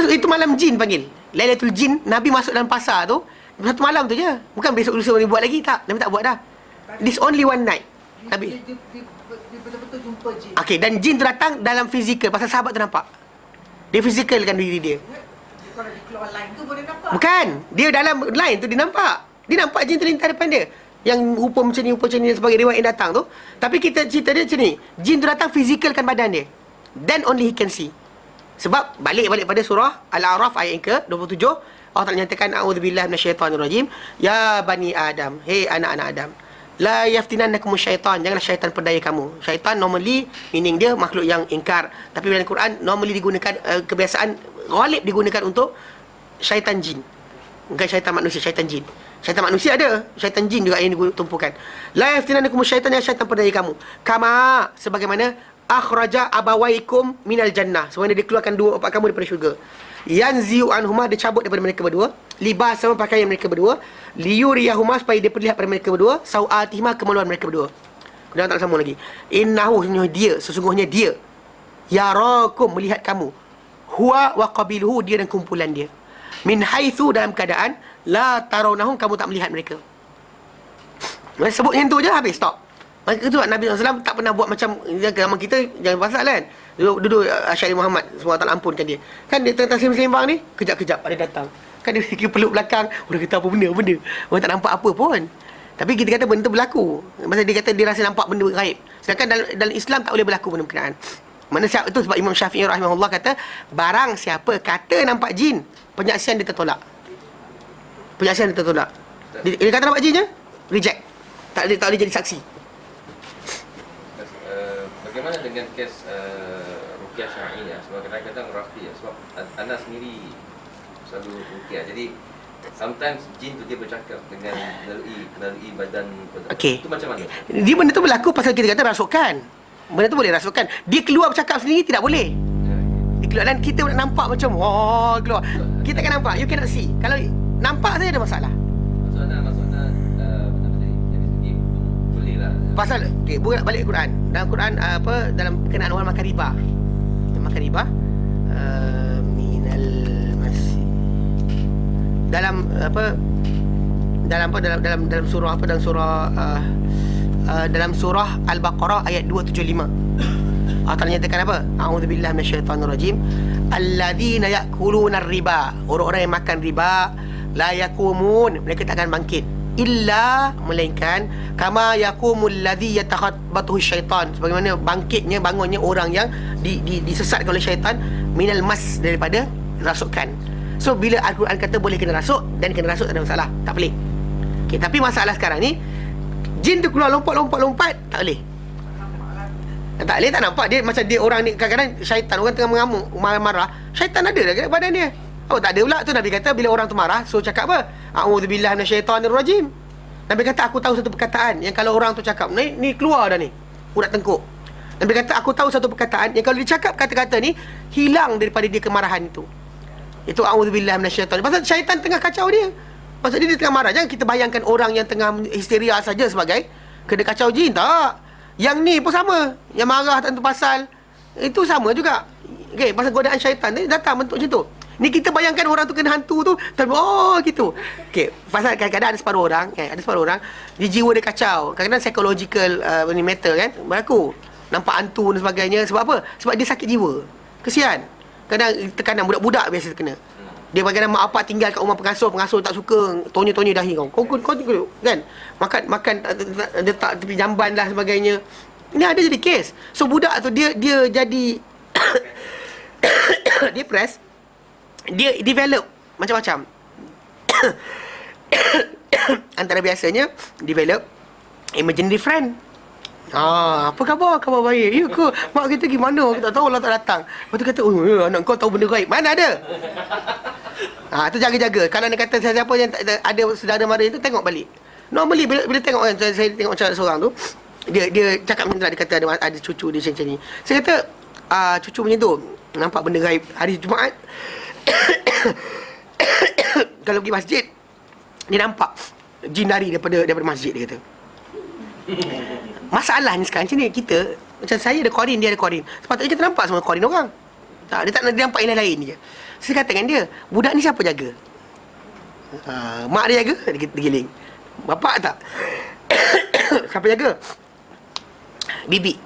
Itu malam jin panggil. Lailatul Jin, Nabi masuk dalam pasar tu satu malam tu je. Bukan besok lusa ni buat lagi, tak. Nabi tak buat dah. This only one night. Nabi Dia betul-betul jumpa jin. okey, dan jin tu datang dalam fizikal pasal sahabat tu nampak. Dia fizikalkan diri dia. Kalau dia keluar line tu boleh nampak. Bukan. Dia dalam line tu dia nampak. Dia nampak jin terlintas depan dia. Yang rupa macam ni sebagai riwayat yang datang tu. Tapi kita cerita dia macam ni. Jin tu datang fizikalkan badan dia. Then only he can see. Sebab balik pada surah Al-A'raf ayat yang ke-27, Allah Ta'ala nyatakan a'udzubillahi minasyaitonirrajim, ya bani Adam, hey anak-anak Adam, la yaftinannakum syaitan, janganlah syaitan perdaya kamu. Syaitan normally meaning dia makhluk yang ingkar, tapi dalam Quran normally digunakan kebiasaan ghalib digunakan untuk syaitan jin. Bukan syaitan manusia, syaitan jin. Syaitan manusia ada, syaitan jin juga yang ditumpukan. La yaftinannakum syaitan, yang syaitan perdaya kamu. Kama sebagaimana akhraja abawaikum minal jannah, sebenarnya dia keluarkan dua bapa kamu daripada syurga. Yanzi'u anhuma, dia cabut daripada mereka berdua, libas sama pakaian mereka berdua, liyuriyahuma, supaya dia perlihat pada mereka berdua, sau'atihima, kemaluan mereka berdua. Kemudian tak sambung lagi, innahu, sesungguhnya dia yarakum, melihat kamu, huwa wa qabiluhu, dia dan kumpulan dia, min haitsu, dalam keadaan la tarawnahum, kamu tak melihat mereka. Sebut yang tu je habis, stop. Maka itu Nabi SAW tak pernah buat macam zaman kita, jangan pasal kan. Duduk Syekh Muhammad, semua tak ampunkan dia. Kan dia tengah sembang ni, kejap-kejap ada datang. Kan dia peluk belakang, orang kata apa benda. Orang tak nampak apa pun. Tapi kita kata benda tu berlaku. Masa dia kata dia rasa nampak benda gaib. Sedangkan dalam Islam tak boleh berlaku benda berkenaan. Mana siapa itu, sebab Imam Syafi'i rahimahullah kata, barang siapa kata nampak jin, penyaksian dia tertolak. Penyaksian dia tertolak. Dia kata nampak jin je, reject. Tak boleh jadi saksi. Bagaimana dengan kes ruqyah syar'i ya? Sebab kadang-kadang rafi ya, sebab Ana sendiri selalu ruqyah. Jadi sometimes jin tu dia bercakap dengan melalui badan. Okey. Itu macam mana? Dia benda tu berlaku pasal kita kata rasukan. Benda tu boleh rasukan. Dia keluar bercakap sendiri tidak boleh. Dia keluar dan kita nak nampak macam keluar. Kita akan nampak, you cannot see. Kalau nampak saja ada masalah. Maksudnya boleh lah. Pasal balik Quran. Dalam Quran dalam berkenaan orang makan riba. Makan riba minal masih. Dalam surah dalam surah Al-Baqarah ayat 275. Allah Ta'ala nyatakan apa? A'udzubillahi minasyaitonirrajim. Alladzina ya'kuluna riba. Orang-orang yang makan riba, la yaqumun, mereka tak akan bangkit. Illa, melainkan kama yaqumul ladzi yatakhabbathu syaitan, sebagaimana bangkitnya, bangunnya orang yang disesatkan oleh syaitan, minal mas, daripada rasukan. So bila Al-Quran kata boleh kena rasuk, dan kena rasuk tak ada masalah, tak boleh. Okay, tapi masalah sekarang ni, jin tu keluar lompat, tak boleh. Tak boleh, tak nampak. Dia macam dia orang ni, kadang-kadang syaitan, orang tengah mengamuk, marah, syaitan ada dah kat badan dia. Oh, tak ada pula. Tu Nabi kata bila orang tu marah, so cakap apa? A'udzubillahi minasyaitonirrajim. Nabi kata aku tahu satu perkataan yang kalau orang tu cakap ni keluar dah ni, urat tengkuk. Nabi kata aku tahu satu perkataan yang kalau dia cakap kata-kata ni, hilang daripada dia kemarahan itu. Itu a'udzubillahi minasyaitonir. Pasal syaitan tengah kacau dia. Pasal dia tengah marah. Jangan kita bayangkan orang yang tengah histeria saja sebagai kena kacau jin. Tak. Yang ni pun sama. Yang marah tak tentu pasal, itu sama juga. Okay, pasal godaan syaitan ni datang bentuk macam tu. Ni kita bayangkan orang tu kena hantu tu, tapi gitu. Okey, pasal kadang-kadang ada separuh orang, dia jiwa dia kacau. Kadang-kadang psychological matter kan berlaku. Nampak hantu dan sebagainya. Sebab apa? Sebab dia sakit jiwa. Kesian. Kadang tekanan budak-budak biasa kena. Dia kadang-kadang mak bapak tinggal kat rumah pengasuh tak suka, tonyo-tonyo dahi kau kan. Makan letak tepi jamban lah sebagainya. Ini ada jadi kes. So budak tu dia jadi depressed. Dia develop macam-macam. Antara biasanya develop imaginary friend. Apa khabar? Khabar baik. Ya ke? Mak kita gimana? Kita tak tahu lah tak datang. Lepas tu kata, anak kau tahu benda gaib. Mana ada? Tu jaga-jaga. Kalau dia kata siapa yang ada saudara mara itu, tengok balik. Normally bila tengok kan, saya tengok macam seorang tu, dia cakap macam tu, dia kata ada cucu dia macam ni. Saya kata, cucu macam tu nampak benda gaib hari Jumaat. Kalau pergi masjid, dia nampak jin lari daripada masjid, dia kata. Masalahnya sekarang macam ni, kita macam saya ada korin, dia ada korin. Sepatutnya kita nampak semua korin orang. Tak, dia tak dia nampak yang lain je. Saya kata dengan dia, budak ni siapa jaga? Mak dia jaga, dia giling. Bapak tak? Siapa jaga? Bibi.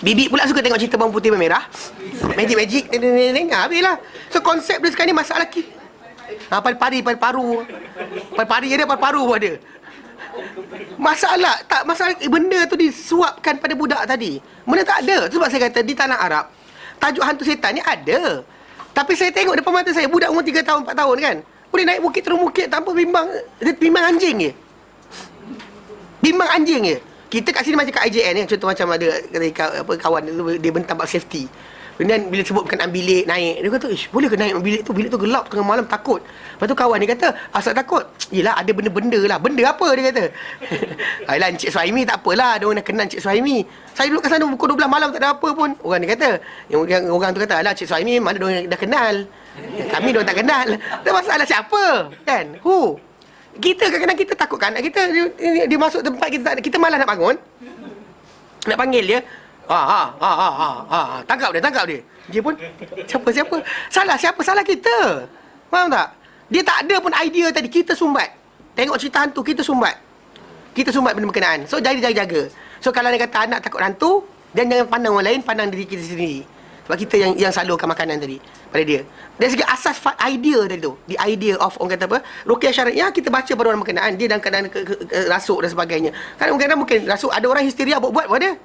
Bibi pula suka tengok cerita bawang putih merah. Magic, habislah. So konsep dia sekarang ni masalah pari-pari ada, paru-paru ada. Masalah benda tu disuapkan pada budak tadi. Benda tak ada. Sebab saya kata di tanah Arab tajuk hantu setan ni ada. Tapi saya tengok depan mata saya budak umur 3 tahun 4 tahun kan, boleh naik bukit turun bukit tanpa bimbang anjing je. Bimbang anjing je. Kita kat sini macam kat IJN ni, contoh macam ada kawan dia bentang bab safety. Kemudian bila sebut berkenaan bilik naik, dia kata, boleh ke naik bilik tu gelap tengah malam, takut. Lepas tu kawan dia kata, asal takut? Yelah ada benda-benda lah. Benda apa dia kata? Ayolah Encik Suhaimi tak apalah, ada orang dah kenal Encik Suhaimi. Saya duduk kat sana pukul 12 malam tak ada apa pun. Orang dia kata, orang tu kata, alah Encik Suhaimi mana dia dah kenal. Kami dia tak kenal. Ada masalah siapa? Kan? Who? Kita kadang-kadang kita takut kan anak kita dia masuk tempat kita malas nak bangun. Nak panggil dia. Tangkap dia. Dia pun siapa? Salah kita. Faham tak? Dia tak ada pun idea tadi, kita sumbat. Tengok cerita hantu kita sumbat. Kita sumbat benda berkenaan. So jadi jaga. So kalau dia kata anak takut hantu, dan jangan pandang orang lain, pandang diri kita sendiri. Sebab kita yang salurkan makanan tadi pada dia. Dari segi asas idea tadi tu, the idea of orang kata apa, ruqyah syar'iyyah kita baca pada orang berkenaan, dia dalam keadaan rasuk dan sebagainya. Kadang-kadang mungkin rasuk, ada orang histeria buat pada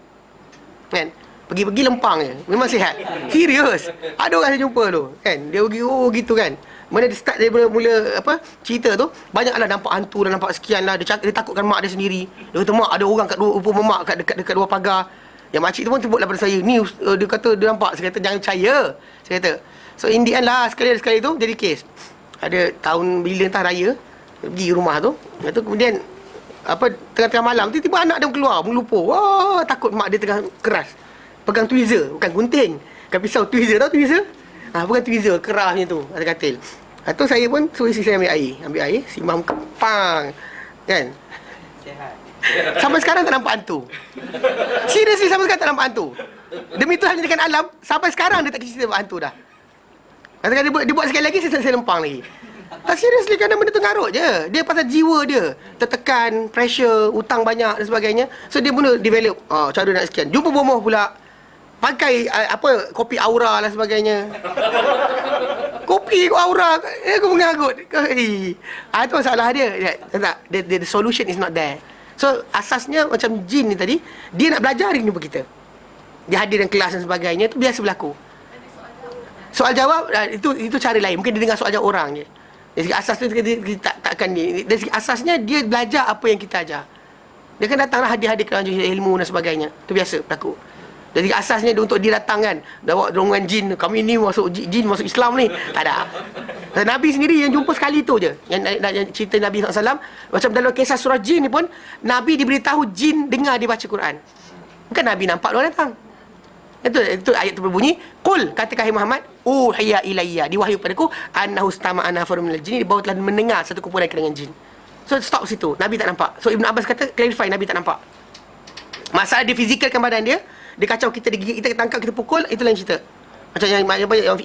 kan, pergi lempang je, memang sihat. Serius. Ada orang saya jumpa tu kan, dia pergi gitu kan. Mana dia start dia mula apa cerita tu, banyaklah nampak hantu dan nampak sekian lah. Dia takutkan mak dia sendiri. Dia kata mak ada orang kat rupa mak dekat luar pagar. Yang makcik tu pun sebutlah pada saya, ni dia kata dia nampak. Saya kata jangan percaya. Saya kata, so in the end lah sekali tu jadi kes. Ada tahun bila entah raya, pergi rumah tu. Lepas tu kemudian tengah-tengah malam tiba-tiba anak dia keluar melupur. Wah, takut mak dia tengah keras. Pegang tweezer, bukan gunting. Bukan pisau, tweezer, tahu tweezer? Bukan tweezer, kerasnya tu atas katil. Lepas tu saya pun suruh isteri saya ambil air, simam kepang. Kan? Sampai sekarang tak nampak hantu. Seriously, sampai sekarang tak nampak hantu. Demi Tuhan dengan alam, sampai sekarang dia tak cerita nampak hantu dah. Katakan dia buat sekali lagi, saya lempang lagi. Seriously, kerana benda tu ngarut je. Dia pasal jiwa dia tertekan, pressure, hutang banyak dan sebagainya. So dia mula develop cara nak sekian. Jumpa bomoh pula, pakai kopi aura dan sebagainya. Kopi aura, aku mengagut. Itu masalah dia. The solution is not there. So asasnya macam jin ni tadi, dia nak belajar hari ni jumpa kita. Dia hadir dalam kelas dan sebagainya, itu biasa berlaku. Soal jawab itu cara lain. Mungkin dia dengar soal jawab orang je. Dari segi asas tu kita takkan ni. Dari segi asasnya dia belajar apa yang kita ajar. Dia kan datanglah hadir-hadir kerana ilmu dan sebagainya. Itu biasa berlaku. Dari asasnya dia untuk dia datang kan, bawa rombongan jin, kami ni jin masuk Islam ni. Tak ada. Dan Nabi sendiri yang jumpa sekali tu je. Yang cerita Nabi SAW, macam dalam kisah surah jin ni pun, Nabi diberitahu jin dengar dia baca Quran. Bukan Nabi nampak dia datang. Itu ayat tu berbunyi, qul, katakan hai Muhammad, uhiya ilayya, diwahyu padaku annahu istama'a nafarun minal jin, bahawa telah mendengar satu kumpulan kalangan jin. So stop situ, Nabi tak nampak. So Ibn Abbas kata clarify, Nabi tak nampak. Masalah dia fizikalkan badan dia kacau kita, dia gigit, kita tangkap, kita pukul, itu lain cerita. Macam yang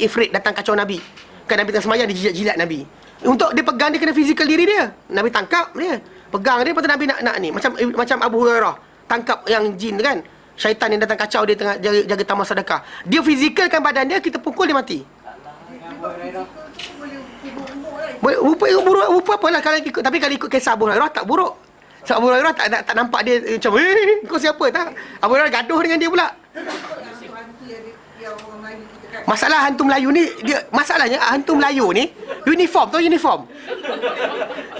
Ifrit datang kacau Nabi. Kan Nabi tengah semayang, dia jilat Nabi. Untuk dia pegang, dia kena fizikal diri dia. Nabi tangkap dia, pegang dia, lepas tu Nabi nak ni. Macam Abu Hurairah tangkap yang jin kan, syaitan yang datang kacau dia tengah jaga tamas sedekah. Dia fizikalkan badan dia, kita pukul dia mati. Rupa apalah kalau ikut. Tapi kalau ikut kisah Abu Hurairah tak buruk. Sebab Abu Hurairah tak nampak dia macam kau siapa tak. Abu Hurairah gaduh dengan dia pula. Masalah hantu Melayu ni, masalahnya hantu Melayu ni uniform, tahu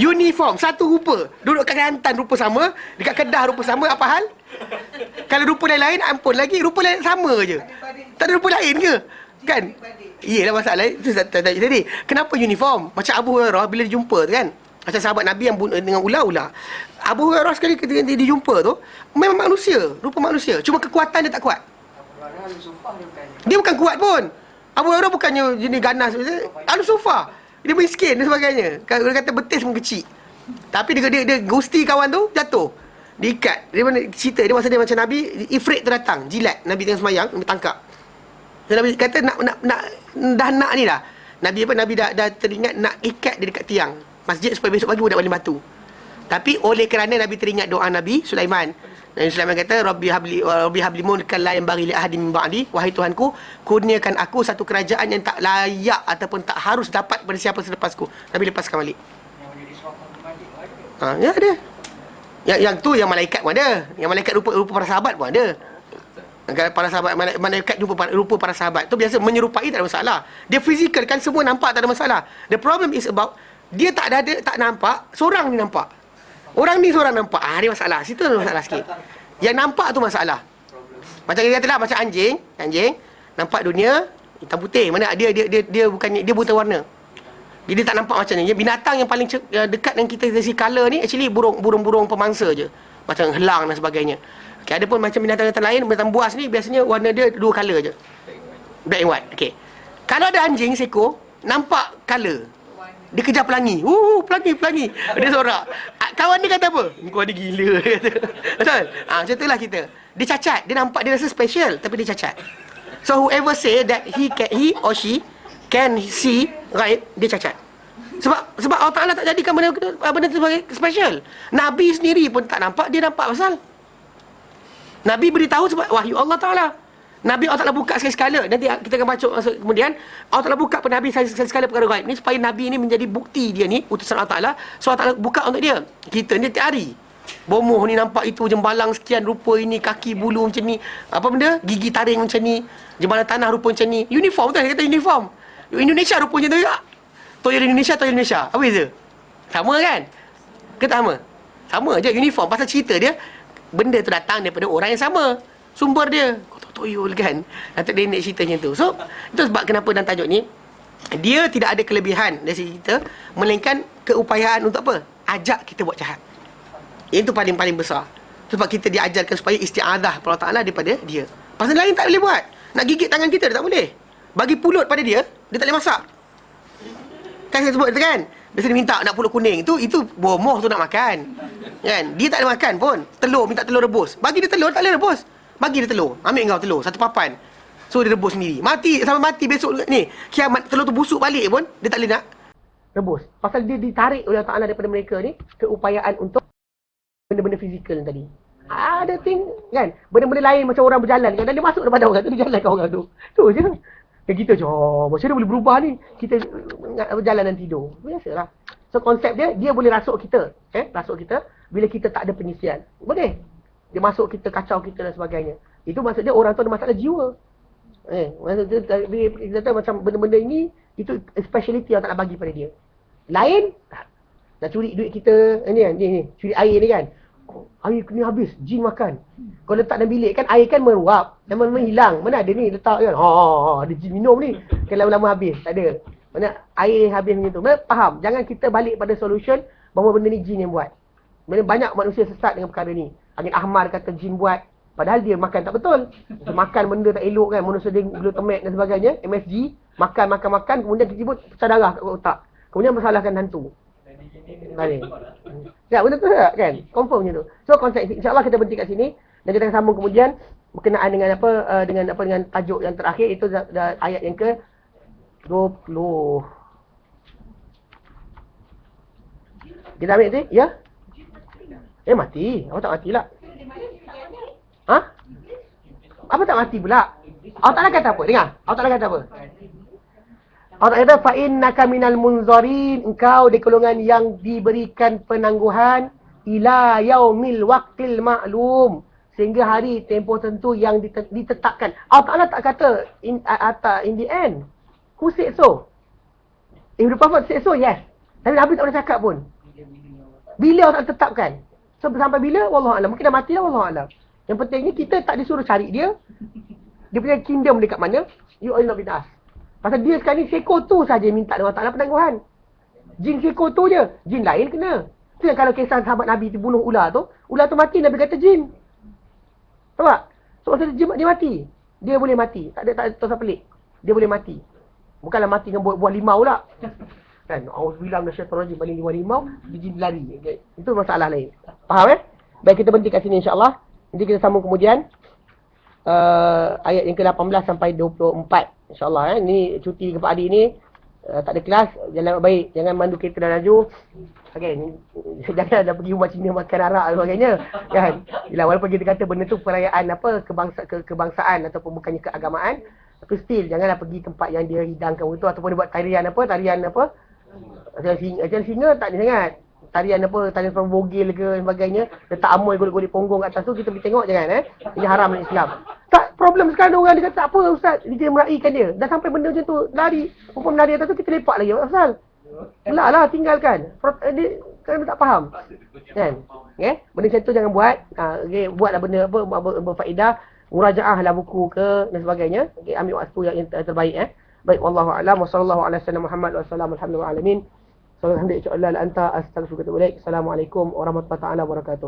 uniform satu rupa, duduk kat Kelantan rupa sama, dekat Kedah rupa sama, apa hal? Kalau rupa lain ampun lagi, rupa lain sama je. Tak ada rupa lain ke? Kan? Iyalah masalah itu tadi. Kenapa uniform? Macam Abu Hurairah bila dia jumpa tu kan, macam sahabat Nabi yang dengan ular-ular. Abu Hurairah sekali ketika dia jumpa tu, memang manusia, rupa manusia, cuma kekuatan dia tak kuat. Dia bukan kuat pun. Abu Hurairah bukannya jenis ganas, Ahlu Sufah. Dia miskin dan sebagainya. Kalau dia kata betis pun kecil. Tapi dia gusti kawan tu jatuh. Diikat. Dia mana cerita dia masa dia macam Nabi, Ifrit tu datang, jilat Nabi tengah semayang, Nabi tangkap. Dan Nabi kata nak ni dah. Nabi dah teringat nak ikat dia dekat tiang masjid supaya besok pagi nak balik batu. Tapi oleh kerana Nabi teringat doa Nabi Sulaiman, Nabi Sulaiman kata, Rabbi habli mulkan la yanbaghi li ahadin min ba'di. Wahai Tuhanku, kurniakan aku satu kerajaan yang tak layak ataupun tak harus dapat pada siapa selepasku. Nabi lepaskan balik. Ya ada. Yang tu yang malaikat pun ada. Yang malaikat rupa para sahabat pun ada. Para sahabat, malaikat rupa para sahabat tu biasa menyerupai, tak ada masalah. Dia fizikal kan semua nampak, tak ada masalah. The problem is about dia tak nampak, seorang ni nampak. Orang ni seorang nampak. Dia masalah. Situ ada masalah sikit. Yang nampak tu masalah. Macam dia kata lah, macam anjing nampak dunia hitam putih. Mana dia bukannya dia buta warna. Dia tak nampak macam ni. Binatang yang paling dekat dengan kita dari segi color ni actually burung-burung pemangsa je. Macam helang dan sebagainya. Okay, ada pun macam binatang-binatang lain, binatang buas ni biasanya warna dia 2 color je. Black and white. Okay. Kalau ada anjing seekor nampak color, dia kejar pelangi. Pelangi. Dia sorak. Kawan dia kata apa? Kau ada gila. Dia kata. Betul? Macam itulah kita. Dia cacat. Dia nampak dia rasa special, tapi dia cacat. So whoever say that he or she can see right, dia cacat. Sebab Allah Ta'ala tak jadikan benda itu sebagai special. Nabi sendiri pun tak nampak, dia nampak pasal. Nabi beritahu sebab wahyu Allah Ta'ala. Nabi Allah Ta'ala buka sekali-sekala. Nanti kita akan baca kemudian. Allah Ta'ala buka pada Nabi sekali-sekala perkara gaib ni supaya Nabi ni menjadi bukti dia ni, utusan Allah Ta'ala. So Allah Ta'ala buka untuk dia. Kita ni tiap hari. Bomoh ni nampak itu, jembalang sekian rupa ini, kaki bulu macam ni. Apa benda? Gigi taring macam ni. Jembalang tanah rupa macam ni. Uniform tu, dia kata uniform. Indonesia rupanya tu ya. Toyol Indonesia. Apa beza? Sama kan? Ke tak sama? Sama je uniform. Pasal cerita dia, benda tu datang daripada orang yang sama. Sumber dia toyol kan. Datuk nenek cerita macam tu. So itu sebab kenapa dalam tajuk ni dia tidak ada kelebihan dari segi kita, melainkan keupayaan untuk apa? Ajak kita buat jahat. Itu paling besar. Sebab kita diajarkan supaya isti'adah Allah Ta'ala daripada dia. Pasal lain tak boleh buat. Nak gigit tangan kita dia tak boleh. Bagi pulut pada dia tak boleh masak. Kan saya sebut kan? Biasa dia minta nak pulut kuning. Itu bomoh tu nak makan. Kan? Dia tak ada makan pun. Telur, minta telur rebus. Bagi dia telur, tak boleh rebus. Bagi dia telur. Ambil kau telur, satu papan. So dia rebus sendiri. Sampai mati besok ni. Kiamat telur tu busuk balik pun, dia tak boleh nak rebus. Pasal dia ditarik oleh Allah Ta'ala daripada mereka ni, keupayaan untuk benda-benda fizikal tadi. Ada thing, kan? Benda-benda lain macam orang berjalan kan. Dan dia masuk daripada orang tu, dia jalan kat orang tu. Tu je. Dan kita je, macam dia boleh berubah ni. Kita berjalan dan tidur. Biasalah. So konsep dia boleh rasuk kita. Rasuk kita bila kita tak ada penyisian. Boleh. Dia masuk kita, kacau kita dan sebagainya. Itu maksud dia orang tu ada masalah jiwa. Maksud dia, kita kata macam benda-benda ini, itu speciality yang tak nak bagi pada dia. Lain, nak curi duit kita, ni, curi air ni kan. Air ni habis, jin makan. Kau letak dalam bilik kan, air kan meruap. Lama-lama hilang. Mana ada ni letak kan. Ada jin minum ni. Kan lama-lama habis. Tak ada. Mana air habis macam tu. Mana faham? Jangan kita balik pada solution bahawa benda ni jin yang buat. Mana banyak manusia sesat dengan perkara ni. Angin Ahmar kata jin buat. Padahal dia makan tak betul. Dia makan benda tak elok kan. Monosodium glutamate dan sebagainya. MSG. Makan. Kemudian tiba-tiba pecah darah kat otak. Kemudian masalahkan hantu. Ya, betul tak kan? Confirm macam tu. So konsep insya-Allah kita berhenti kat sini dan kita akan sambung kemudian berkenaan dengan dengan tajuk yang terakhir, itu ayat yang ke 20. Kita ambil tu, ya? Mati. Apa tak mati pula? Apa tak mati pula? Allah Ta'ala kata apa? Dengar. Allah Ta'ala kata apa? Allah kata fa innaka minal munzarin, engkau di golongan yang diberikan penangguhan ila yaumil waqtil ma'lum, sehingga hari tempoh tentu yang ditetapkan. Allah Ta'ala tak kata in the end. Who said so? If the Prophet said so, yes. Tapi Nabi tak boleh cakap pun. Bila Allah tak tetapkan? So sampai bila? Wallahualam. Mungkin dah mati dah, wallahualam. Yang pentingnya kita tak disuruh cari dia. Dia punya kingdom dekat mana? You all not with us. Pasal dia sekarang ni seekor tu saja minta dengan Allah Ta'ala penangguhan. Jin seekor tu je. Jin lain kena. Tu yang kalau kisah sahabat Nabi tu bunuh ular tu mati, Nabi kata jin. Tahu tak? So maksudnya dia mati. Dia boleh mati. Tak ada tosah pelik. Dia boleh mati. Bukanlah mati dengan buah limau pula. Kan? Auzubillah minasyaitonirrajim, paling buah limau, jin lari. Okay. Itu masalah lain. Faham Baik, kita berhenti kat sini insya-Allah. Nanti kita sambung kemudian ayat yang ke-18 sampai 24 insya-Allah. Ini cuti kepada adik ni tak ada kelas, jalan baik. Jangan mandu kereta dah laju. Okay, jangan ada pergi rumah Cina makan arak dan sebagainya. Kan? Yelah, walaupun kita kata benda tu perayaan apa, kebangsaan ataupun bukannya keagamaan. Tapi still, janganlah pergi tempat yang dia hidangkan betul. Ataupun dia buat tarian apa. Macam singa tak ada sangat. Tarian apa, tarian from bogil ke sebagainya. Letak amoy golek-golek ponggong kat atas tu, kita pergi tengok jangan Ini haram dalam Islam. Tak, problem sekarang orang dia kata tak apa ustaz, dia meraihkan dia. Dah sampai benda macam tu, lari. Perempuan lari atas tu, kita lepak lagi. Apa pasal? Pulak lah, tinggalkan. Dia kan dia tak faham. Kan? Okay? Benda macam tu jangan buat. Okay, buatlah benda apa, berfaedah. Murajaah lah buku ke dan sebagainya. Okay, ambil waktu yang terbaik. Baik, wallahu a'lam wa sallallahu ala sayyidina Muhammad wa sallam alhamdulillah alamin. Assalamualaikum warahmatullahi wabarakatuh.